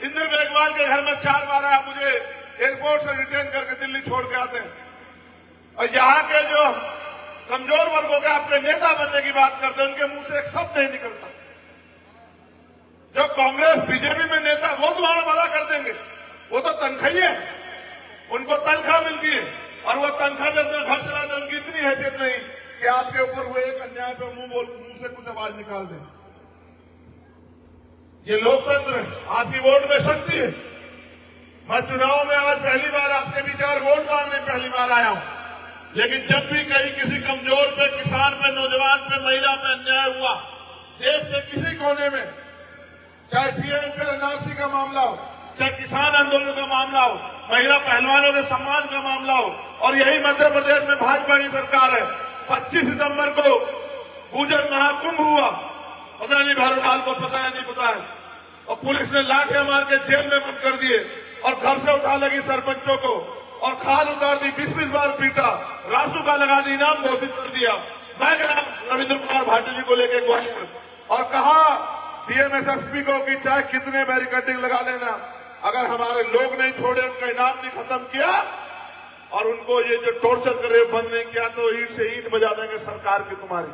इंद्र मेघवाल के घर में 4 बार आया, मुझे एयरपोर्ट से रिटेन करके दिल्ली छोड़ के आते हैं। और यहां के जो कमजोर वर्गों के अपने नेता बनने की बात करते हैं, उनके मुंह से एक शब्द नहीं निकलता। जो कांग्रेस बीजेपी में नेता वो तुम्हारा भला कर देंगे, वो तो तनख्वाही है, उनको तनख्वाह मिलती है और वो तनख्वाह जब मैं घर चलाते उनकी इतनी हैसियत नहीं कि आपके ऊपर हुए एक अन्याय पे मुंह से कुछ आवाज निकाल दें। ये लोकतंत्र है, आपकी वोट में शक्ति है। मैं चुनाव में आज पहली बार आपके विचार वोट मांगने पहली बार आया हूं, लेकिन जब भी कहीं किसी कमजोर पे, किसान पे, नौजवान पे, महिला पे अन्याय हुआ, देश के किसी कोने में, चाहे सीएम पे एनआरसी का मामला हो, चाहे किसान आंदोलन का मामला हो, महिला पहलवानों के सम्मान का मामला हो, और यही मध्य प्रदेश में भाजपा की सरकार है। 25 सितंबर को गुजर महाकुंभ हुआ, पता नहीं भरवाल को पता है नहीं पता है, और पुलिस ने लाठियां मार के जेल में बंद कर दिए और घर से उठा लगी सरपंचों को और खाल उतार दी, 20-20 बार पीटा, रासू का लगा दी, इनाम घोषित कर दिया। मैं गया रविंद्र कुमार भाटी जी को लेकर ग्वालियर और कहा डीएमएसएसपी को कि चाहे कितने बैरिकेडिंग लगा लेना, अगर हमारे लोग नहीं छोड़े, उनका इनाम नहीं खत्म किया और उनको ये जो टॉर्चर करे बंद नहीं किया तो ईंट से ईंट बजा देंगे सरकार की तुम्हारी।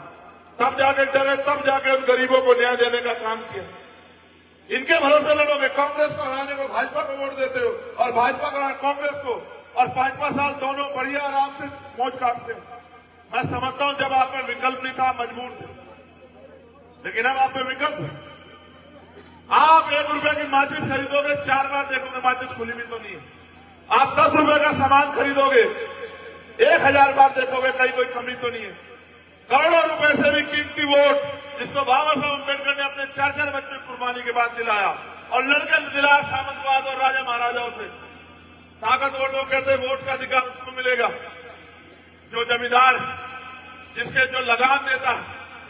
तब जाके डरे, तब जाके उन गरीबों को न्याय देने का काम किया। इनके भरोसे लड़ोगे, कांग्रेस को हराने को भाजपा को वोट देते हो और भाजपा को हराने कांग्रेस को, और 5-5 साल दोनों बढ़िया आराम से मौज काटते हो। मैं समझता हूं जब आप में विकल्प नहीं था, मजबूर थे, लेकिन अब आप में विकल्प है। आप 1 रुपए की माचिस खरीदोगे, 4 बार देखोगे माचिस खुली भी तो नहीं है। आप 10 रुपए का सामान खरीदोगे, 1000 बार देखोगे कहीं कोई कमी तो नहीं है। करोड़ों रुपए से भी कीमती वोट जिसको बाबा साहब अम्बेडकर ने अपने 4 बच्चे कुर्बानी के बाद दिलाया और लड़के दिलाया सामंतवाद और राजा महाराजाओं से। ताकतवर लोग कहते वोट का अधिकार उसको मिलेगा जो जमींदार, जिसके जो लगान देता है,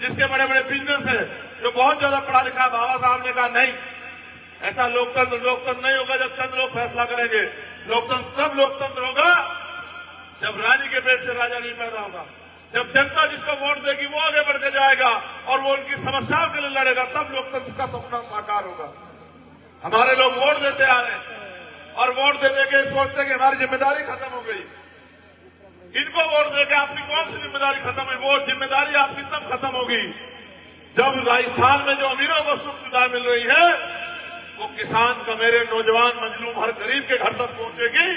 जिसके बड़े बड़े बिजनेस है, जो बहुत ज्यादा पढ़ा लिखा। बाबा साहब ने कहा नहीं, ऐसा लोकतंत्र नहीं होगा जब चंद लोग फैसला करेंगे। लोकतंत्र तब लोकतंत्र होगा जब रानी के पेट से राजा नहीं पैदा होगा, जब जनता जिसको वोट देगी वो आगे बढ़ के जाएगा और वो उनकी समस्याओं के लिए लड़ेगा, तब लोकतंत्र का सपना साकार होगा। हमारे लोग वोट देते आ रहे हैं और वोट देने के सोचते कि हमारी जिम्मेदारी खत्म हो गई। इनको वोट देकर आपकी कौन सी जिम्मेदारी खत्म हुई? वो जिम्मेदारी आपकी तब खत्म होगी जब राजस्थान में जो अमीरों को सुख सुविधा मिल रही है वो किसान का, मेरे नौजवान मजलूम हर गरीब के घर तक पहुंचेगी।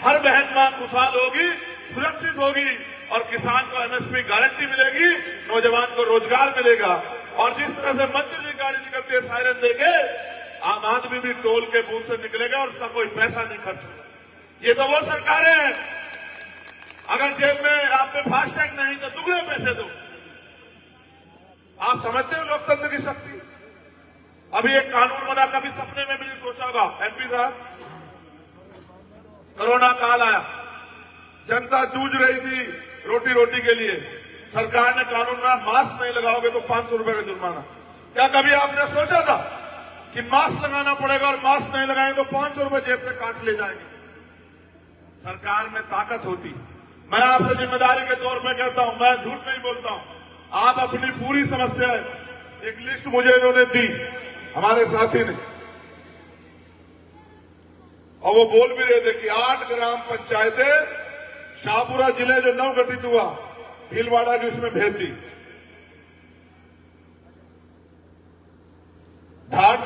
हर बहन मां खुशहाल होगी, सुरक्षित होगी और किसान को एमएसपी गारंटी मिलेगी, नौजवान को रोजगार मिलेगा। और जिस तरह से मंत्री जी गाड़ी निकलती है सायरन देके, आम आदमी भी टोल के बूथ से निकलेगा और उसका कोई पैसा नहीं खर्च होगा। ये तो वो सरकारें हैं, अगर जेब में आप में फास्टैग नहीं तो दुगने पैसे दो। आप समझते हो लोकतंत्र की शक्ति? अभी एक कानून बना, कभी सपने में भी नहीं सोचा होगा एमपी साहब, कोरोना काल आया, जनता जूझ रही थी रोटी रोटी के लिए, सरकार ने कानून में मास्क नहीं लगाओगे तो 500 रुपए का जुर्माना। क्या कभी आपने सोचा था कि मास्क लगाना पड़ेगा और मास्क नहीं लगाएंगे तो 500 रुपए जेब से काट ले जाएंगे? सरकार में ताकत होती। मैं आपसे जिम्मेदारी के तौर पर कहता हूं, मैं झूठ नहीं बोलता हूं। आप अपनी पूरी समस्या एक लिस्ट मुझे इन्होंने दी, हमारे साथी ने, और वो बोल भी रहे थे कि 8 ग्राम पंचायतें शाहपुरा जिले जो नव गठित हुआ भीलवाड़ा की उसमें भेज दी। ढाट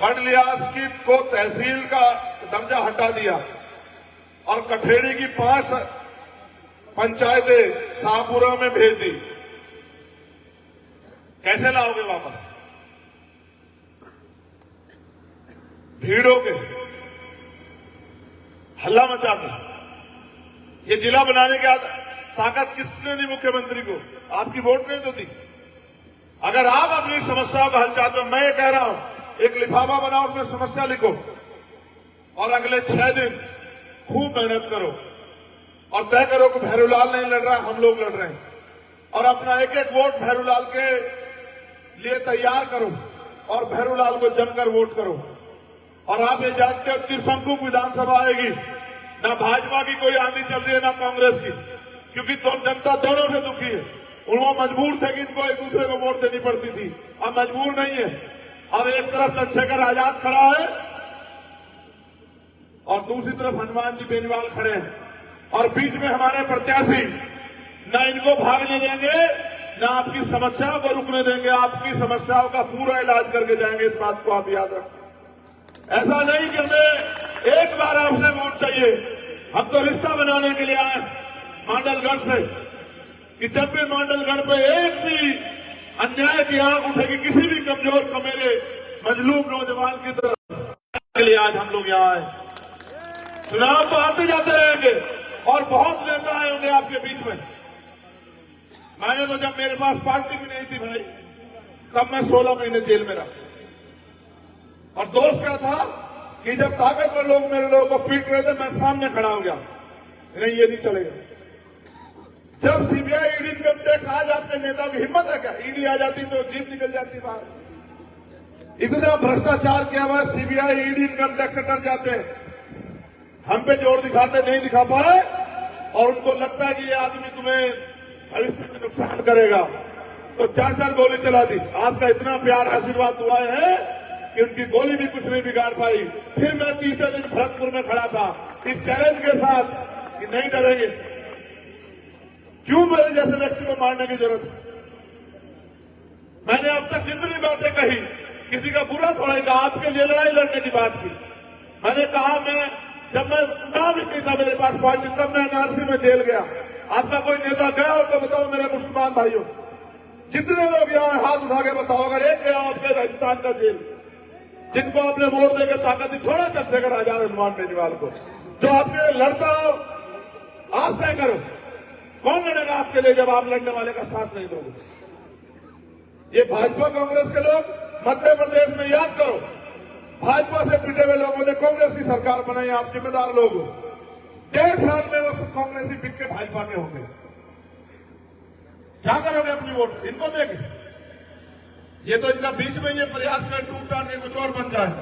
बड़लियास की को तहसील का दर्जा हटा दिया और कठेड़ी की 5 पंचायतें शाहपुरा में भेज दी। कैसे लाओगे वापस? भीड़ों के हल्ला मचा के। ये जिला बनाने की ताकत किसने दी? मुख्यमंत्री को। आपकी वोट नहीं तो दी। अगर आप अपनी समस्याओं का हल चाहते हो, मैं ये कह रहा हूं, एक लिफाफा बनाओ, उसमें समस्या लिखो और अगले 6 दिन खूब मेहनत करो और तय करो कि भैरूलाल नहीं लड़ रहा, हम लोग लड़ रहे हैं, और अपना एक एक वोट भैरूलाल के लिए तैयार करो और भैरूलाल को जमकर वोट करो। और आप ये जानते हो त्रिशंकु विधानसभा आएगी, ना भाजपा की कोई आंधी चल रही है ना कांग्रेस की, क्योंकि तो जनता दोनों से दुखी है। उन्होंने मजबूर थे कि इनको एक दूसरे को वोट देनी पड़ती थी, अब मजबूर नहीं है। अब एक तरफ चंद्रशेखर आजाद खड़ा है और दूसरी तरफ हनुमान जी बेनीवाल खड़े हैं, और बीच में हमारे प्रत्याशी न इनको भागने देंगे न आपकी समस्याओं को रुकने देंगे, आपकी समस्याओं का पूरा इलाज करके जाएंगे। इस बात को आप याद रखें। ऐसा नहीं कि हमें एक बार आपसे वोट चाहिए, हम तो रिश्ता बनाने के लिए आए मांडलगढ़ से, कि जब भी मांडलगढ़ पे एक भी अन्याय की आंख उठेगी किसी भी कमजोर कमेरे मजलूम नौजवान की तरफ, के लिए आज हम लोग यहाँ आए। चुनाव तो आते जाते रहेंगे और बहुत नेता आए होंगे आपके बीच में। मैंने तो जब मेरे पास पार्टी भी नहीं थी भाई, तब मैं 16 महीने जेल में रहा, और दोस्त क्या था कि जब ताकतवर लोग मेरे लोगों को पीट रहे थे, मैं सामने खड़ा हो गया, नहीं ये नहीं चलेगा। जब सीबीआई ईडी इनकम टैक्स, आज आपके नेता की हिम्मत है क्या? ईडी आ जाती तो जीप निकल जाती बाहर। इतना भ्रष्टाचार किया हुआ, सीबीआई ईडी इनकम टैक्स से डर जाते हैं, हम पे जोर दिखाते नहीं दिखा पाए, और उनको लगता है कि ये आदमी तुम्हें भविष्य में नुकसान करेगा, तो 4 गोली चला दी। आपका इतना प्यार आशीर्वाद हुआ है कि उनकी गोली भी कुछ नहीं बिगाड़ पाई। फिर मैं तीसरे दिन भरतपुर में खड़ा था इस चैलेंज के साथ कि नहीं डरेंगे, क्यों मेरे जैसे व्यक्ति को मारने की जरूरत है? मैंने अब तक जितनी बातें कही, किसी का बुरा थोड़ा ही कहा, आपके लिए लड़ाई लड़ने की बात की। मैंने कहा, जब मैं नाम ही नहीं था मेरे पास पार्टी, तब मैं एनआरसी में जेल गया। आपका कोई नेता गया हो तो बताओ मेरे मुसलमान भाइयों, जितने लोग यहाँ हाथ उठा के बताओ, अगर एक गया आपके राजस्थान का जेल, जिनको आपने वोट देकर ताकत दी, छोड़ा चंद्रशेखर आजाद हनुमान बेनीवाल को, जो आपके लड़ता हो आप तय करो, कौन लड़ेगा आपके लिए जब आप लड़ने वाले का साथ नहीं दोगे? ये भाजपा कांग्रेस के लोग मध्य प्रदेश में, याद करो, भाजपा से पिटे हुए लोगों ने कांग्रेस की सरकार बनाई, आप जिम्मेदार लोग हो। 1.5 साल में वो कांग्रेसी पिट के भाजपा के होंगे। क्या करोगे अपनी वोट? इनको देंगे? ये तो इनका बीच में ये प्रयास कर टूट टाट के कुछ और बन जाए।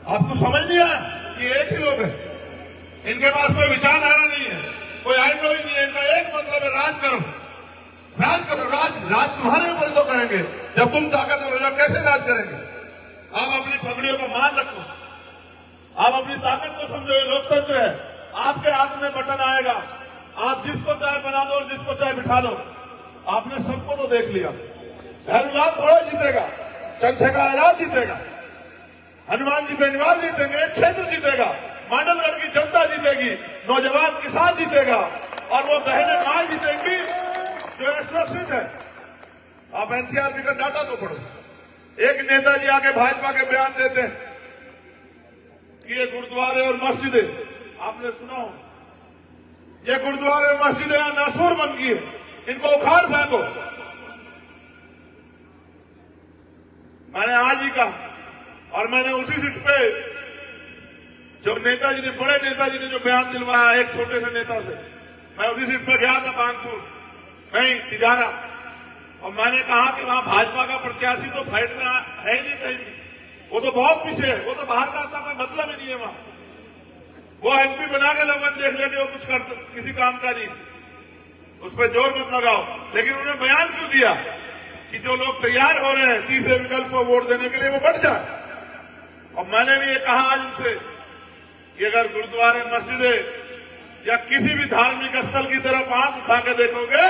आपको समझ नहीं आया कि एक ही लोग है, इनके पास कोई विचारधारा नहीं है, कोई आइडियोलॉजी नहीं है, इनका एक मतलब है राज करो, राज करो। राज तुम्हारे ऊपर तो करेंगे, जब तुम ताकतवर हो जाओ कैसे राज करेंगे? आप अपनी पगड़ियों का मान रखो, आप अपनी ताकत को समझो। लोकतंत्र है, आपके हाथ में बटन आएगा, आप जिसको चाहे बना दो और जिसको चाहे बिठा दो। आपने सबको तो देख लिया, भैरूलाल थोड़ा जीतेगा, चंद्रशेखर आजाद जीतेगा, हनुमान जी बेनीवाल जीतेंगे, क्षेत्र जीतेगा, मांडलगढ़ की जनता जीतेगी, नौजवान किसान जीतेगा, और वो बहनें मां जीतेंगी जो सुरक्षित है। आप एनसीआरबी का डाटा तो पढ़ो। एक नेताजी आके भाजपा के बयान देते हैं कि ये गुरुद्वारे और मस्जिदें, आपने सुना हो, ये गुरुद्वारे और मस्जिदें यहां नासूर बन गई है, इनको उखाड़ फेंको। मैंने आज ही कहा और मैंने उसी सीट पे जब नेताजी ने, बड़े नेताजी ने जो बयान दिलवाया एक छोटे से नेता से, मैं उसी सीट पे गया था बानसूर, नहीं तिजारा, और मैंने कहा कि वहां भाजपा का प्रत्याशी तो फाइट में है ही नहीं कहीं भी, वो तो बहुत पीछे है, वो तो बाहर का अपना कोई मतलब ही नहीं है वहां। वो एमपी बना के लोगों ने देख लेके वो कुछ करते किसी काम का नहीं, उस पर जोर मत लगाओ। लेकिन उन्होंने बयान क्यों दिया कि जो लोग तैयार हो रहे हैं तीसरे विकल्प को वोट देने के लिए वो बढ़ जाए। और मैंने भी ये कहा आज उनसे कि अगर गुरुद्वारे, मस्जिदें या किसी भी धार्मिक स्थल की तरफ आंख उठा के देखोगे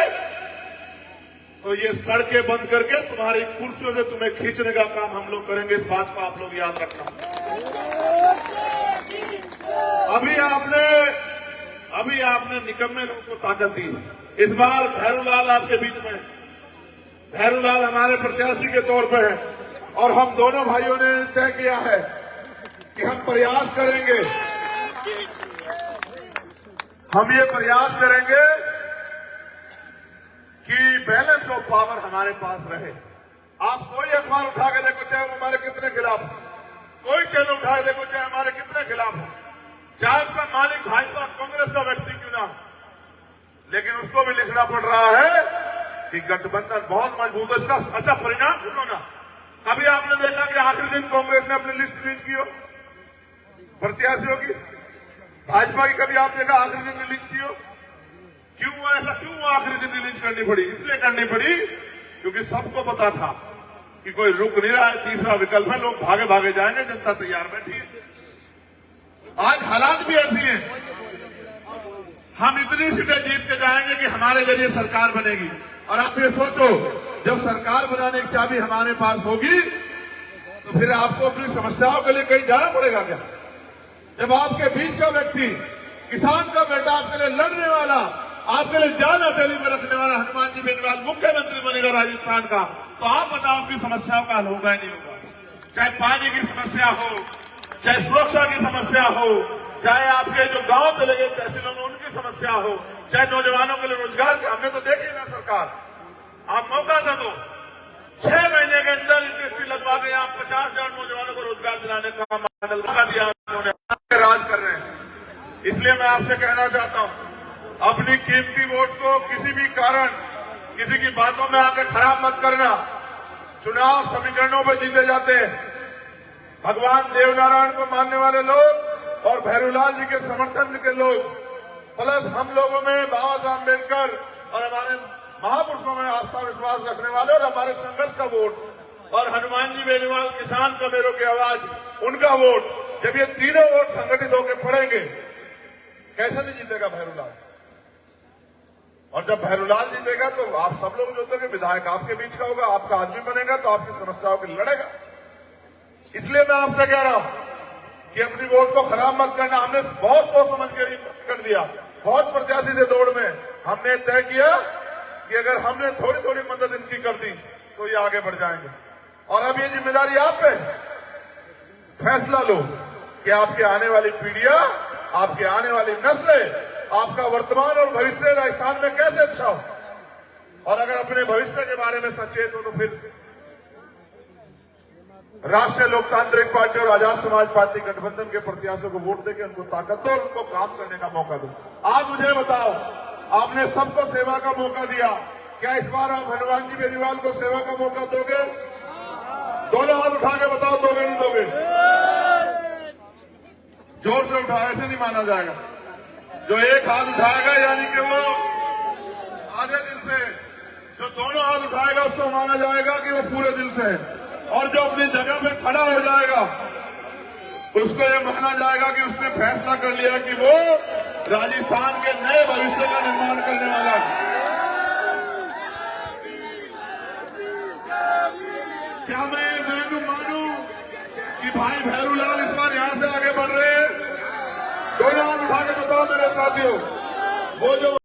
तो ये सड़कें बंद करके तुम्हारी कुर्सियों से तुम्हें खींचने का काम हम लोग करेंगे। इस बात को आप लोग याद रखना। अभी आपने निकम्मे लोगों को ताकत दी। इस बार भैरूलाल आपके बीच में, भैरूलाल हमारे प्रत्याशी के तौर पर है और हम दोनों भाइयों ने तय किया है कि हम प्रयास करेंगे, हम ये प्रयास करेंगे कि बैलेंस ऑफ पावर हमारे पास रहे। आप कोई अखबार उठा के देखो, चाहे वो हमारे कितने खिलाफ हो, कोई चैनल उठा के देखो, चाहे हमारे कितने खिलाफ हो, चाहे उसका मालिक भाजपा कांग्रेस का व्यक्ति क्यों ना, लेकिन उसको भी लिखना पड़ रहा है कि गठबंधन बहुत मजबूत है। इसका अच्छा परिणाम सुनो ना। कभी आपने देखा कि आखिरी दिन कांग्रेस ने अपनी लिस्ट रिलीज की हो प्रत्याशियों की? भाजपा की कभी आप देखा आखिरी दिन रिलीज की हो? क्यों ऐसा क्यों आखिरी दिन रिलीज करनी पड़ी? इसलिए करनी पड़ी क्योंकि सबको पता था कि कोई रुक नहीं रहा है, तीसरा विकल्प है, लोग भागे भागे जाएंगे, जनता तैयार बैठी है। आज हालात भी ऐसी हैं, हम इतनी सीटें जीत के जाएंगे कि हमारे जरिए सरकार बनेगी। और आप ये सोचो, जब सरकार बनाने की चाबी हमारे पास होगी तो फिर आपको अपनी समस्याओं के लिए कहीं जाना पड़ेगा क्या? जब आपके बीच का व्यक्ति, किसान का बेटा आपके लिए लड़ने वाला, आपके लिए जान हथेली में रखने वाला हनुमान जी बेनीवाल मुख्यमंत्री बनेगा राजस्थान का, तो आप बताओ आपकी समस्याओं का हल होगा या नहीं होगा? चाहे पानी की समस्या हो, चाहे सुरक्षा की समस्या हो, चाहे आपके जो गांव चले गए तहसीलों में उनकी समस्या हो, चाहे नौजवानों के लिए रोजगार के, हमने तो देखी ना सरकार, आप मौका था तो 6 महीने के अंदर इंडस्ट्री लगवा के आप 50,000 नौजवानों को रोजगार दिलाने का मॉडल लगा दिया, उन्होंने राज कर रहे हैं। इसलिए मैं आपसे कहना चाहता हूं, अपनी कीमती वोट को किसी भी कारण, किसी की बातों में आकर खराब मत करना। चुनाव समीकरणों पर जीते जाते हैं। भगवान देवनारायण को मानने वाले लोग और भैरूलाल जी के समर्थन के लोग, प्लस हम लोगों में बाबा साहब अम्बेडकर और हमारे महापुरुषों में आस्था विश्वास रखने वाले और हमारे संघर्ष का वोट, और हनुमान जी बेनीवाल किसान कमेरों की आवाज, उनका वोट, जब ये तीनों वोट संगठित होकर पड़ेंगे, कैसे नहीं जीतेगा भैरूलाल? और जब भैरूलाल जीतेगा तो आप सब लोग जो होते विधायक आपके बीच का होगा, आपका आदमी बनेगा, तो आपकी समस्याओं के लिए लड़ेगा। इसलिए मैं आपसे कह रहा हूं कि अपनी वोट को खराब मत करना। हमने बहुत सोच समझ के कर दिया, बहुत प्रत्याशी थे दौड़ में, हमने तय किया कि अगर हमने थोड़ी थोड़ी मदद इनकी कर दी तो ये आगे बढ़ जाएंगे। और अब ये जिम्मेदारी आप पे, फैसला लो कि आपके आने वाली पीढ़ियां, आपके आने वाली नस्लें, आपका वर्तमान और भविष्य राजस्थान में कैसे अच्छा हो। और अगर अपने भविष्य के बारे में सचेत हो तो फिर राष्ट्रीय लोकतांत्रिक पार्टी और आजाद समाज पार्टी गठबंधन के प्रत्याशियों को वोट देकर उनको ताकत दो और उनको काम करने का मौका दो। आज मुझे बताओ, आपने सबको सेवा का मौका दिया, क्या इस बार आप हनुमान जी बेनीवाल को सेवा का मौका दोगे? दोनों हाथ उठा के बताओ, दोगे नहीं दोगे? जोर से उठाओ, ऐसे नहीं माना जाएगा। जो एक हाथ उठाएगा यानी कि वो आधे दिल से, जो दोनों हाथ उठाएगा उसको माना जाएगा कि वो पूरे दिल से है, और जो अपनी जगह पे खड़ा हो जाएगा उसको ये माना जाएगा कि उसने फैसला कर लिया कि वो राजस्थान के नए भविष्य का निर्माण करने वाला है। क्या मैं मानूं कि भाई भैरूलाल इस बार यहां से आगे बढ़ रहे हैं? दोनों हाथ उठा के बताओ मेरे साथियों, वो जो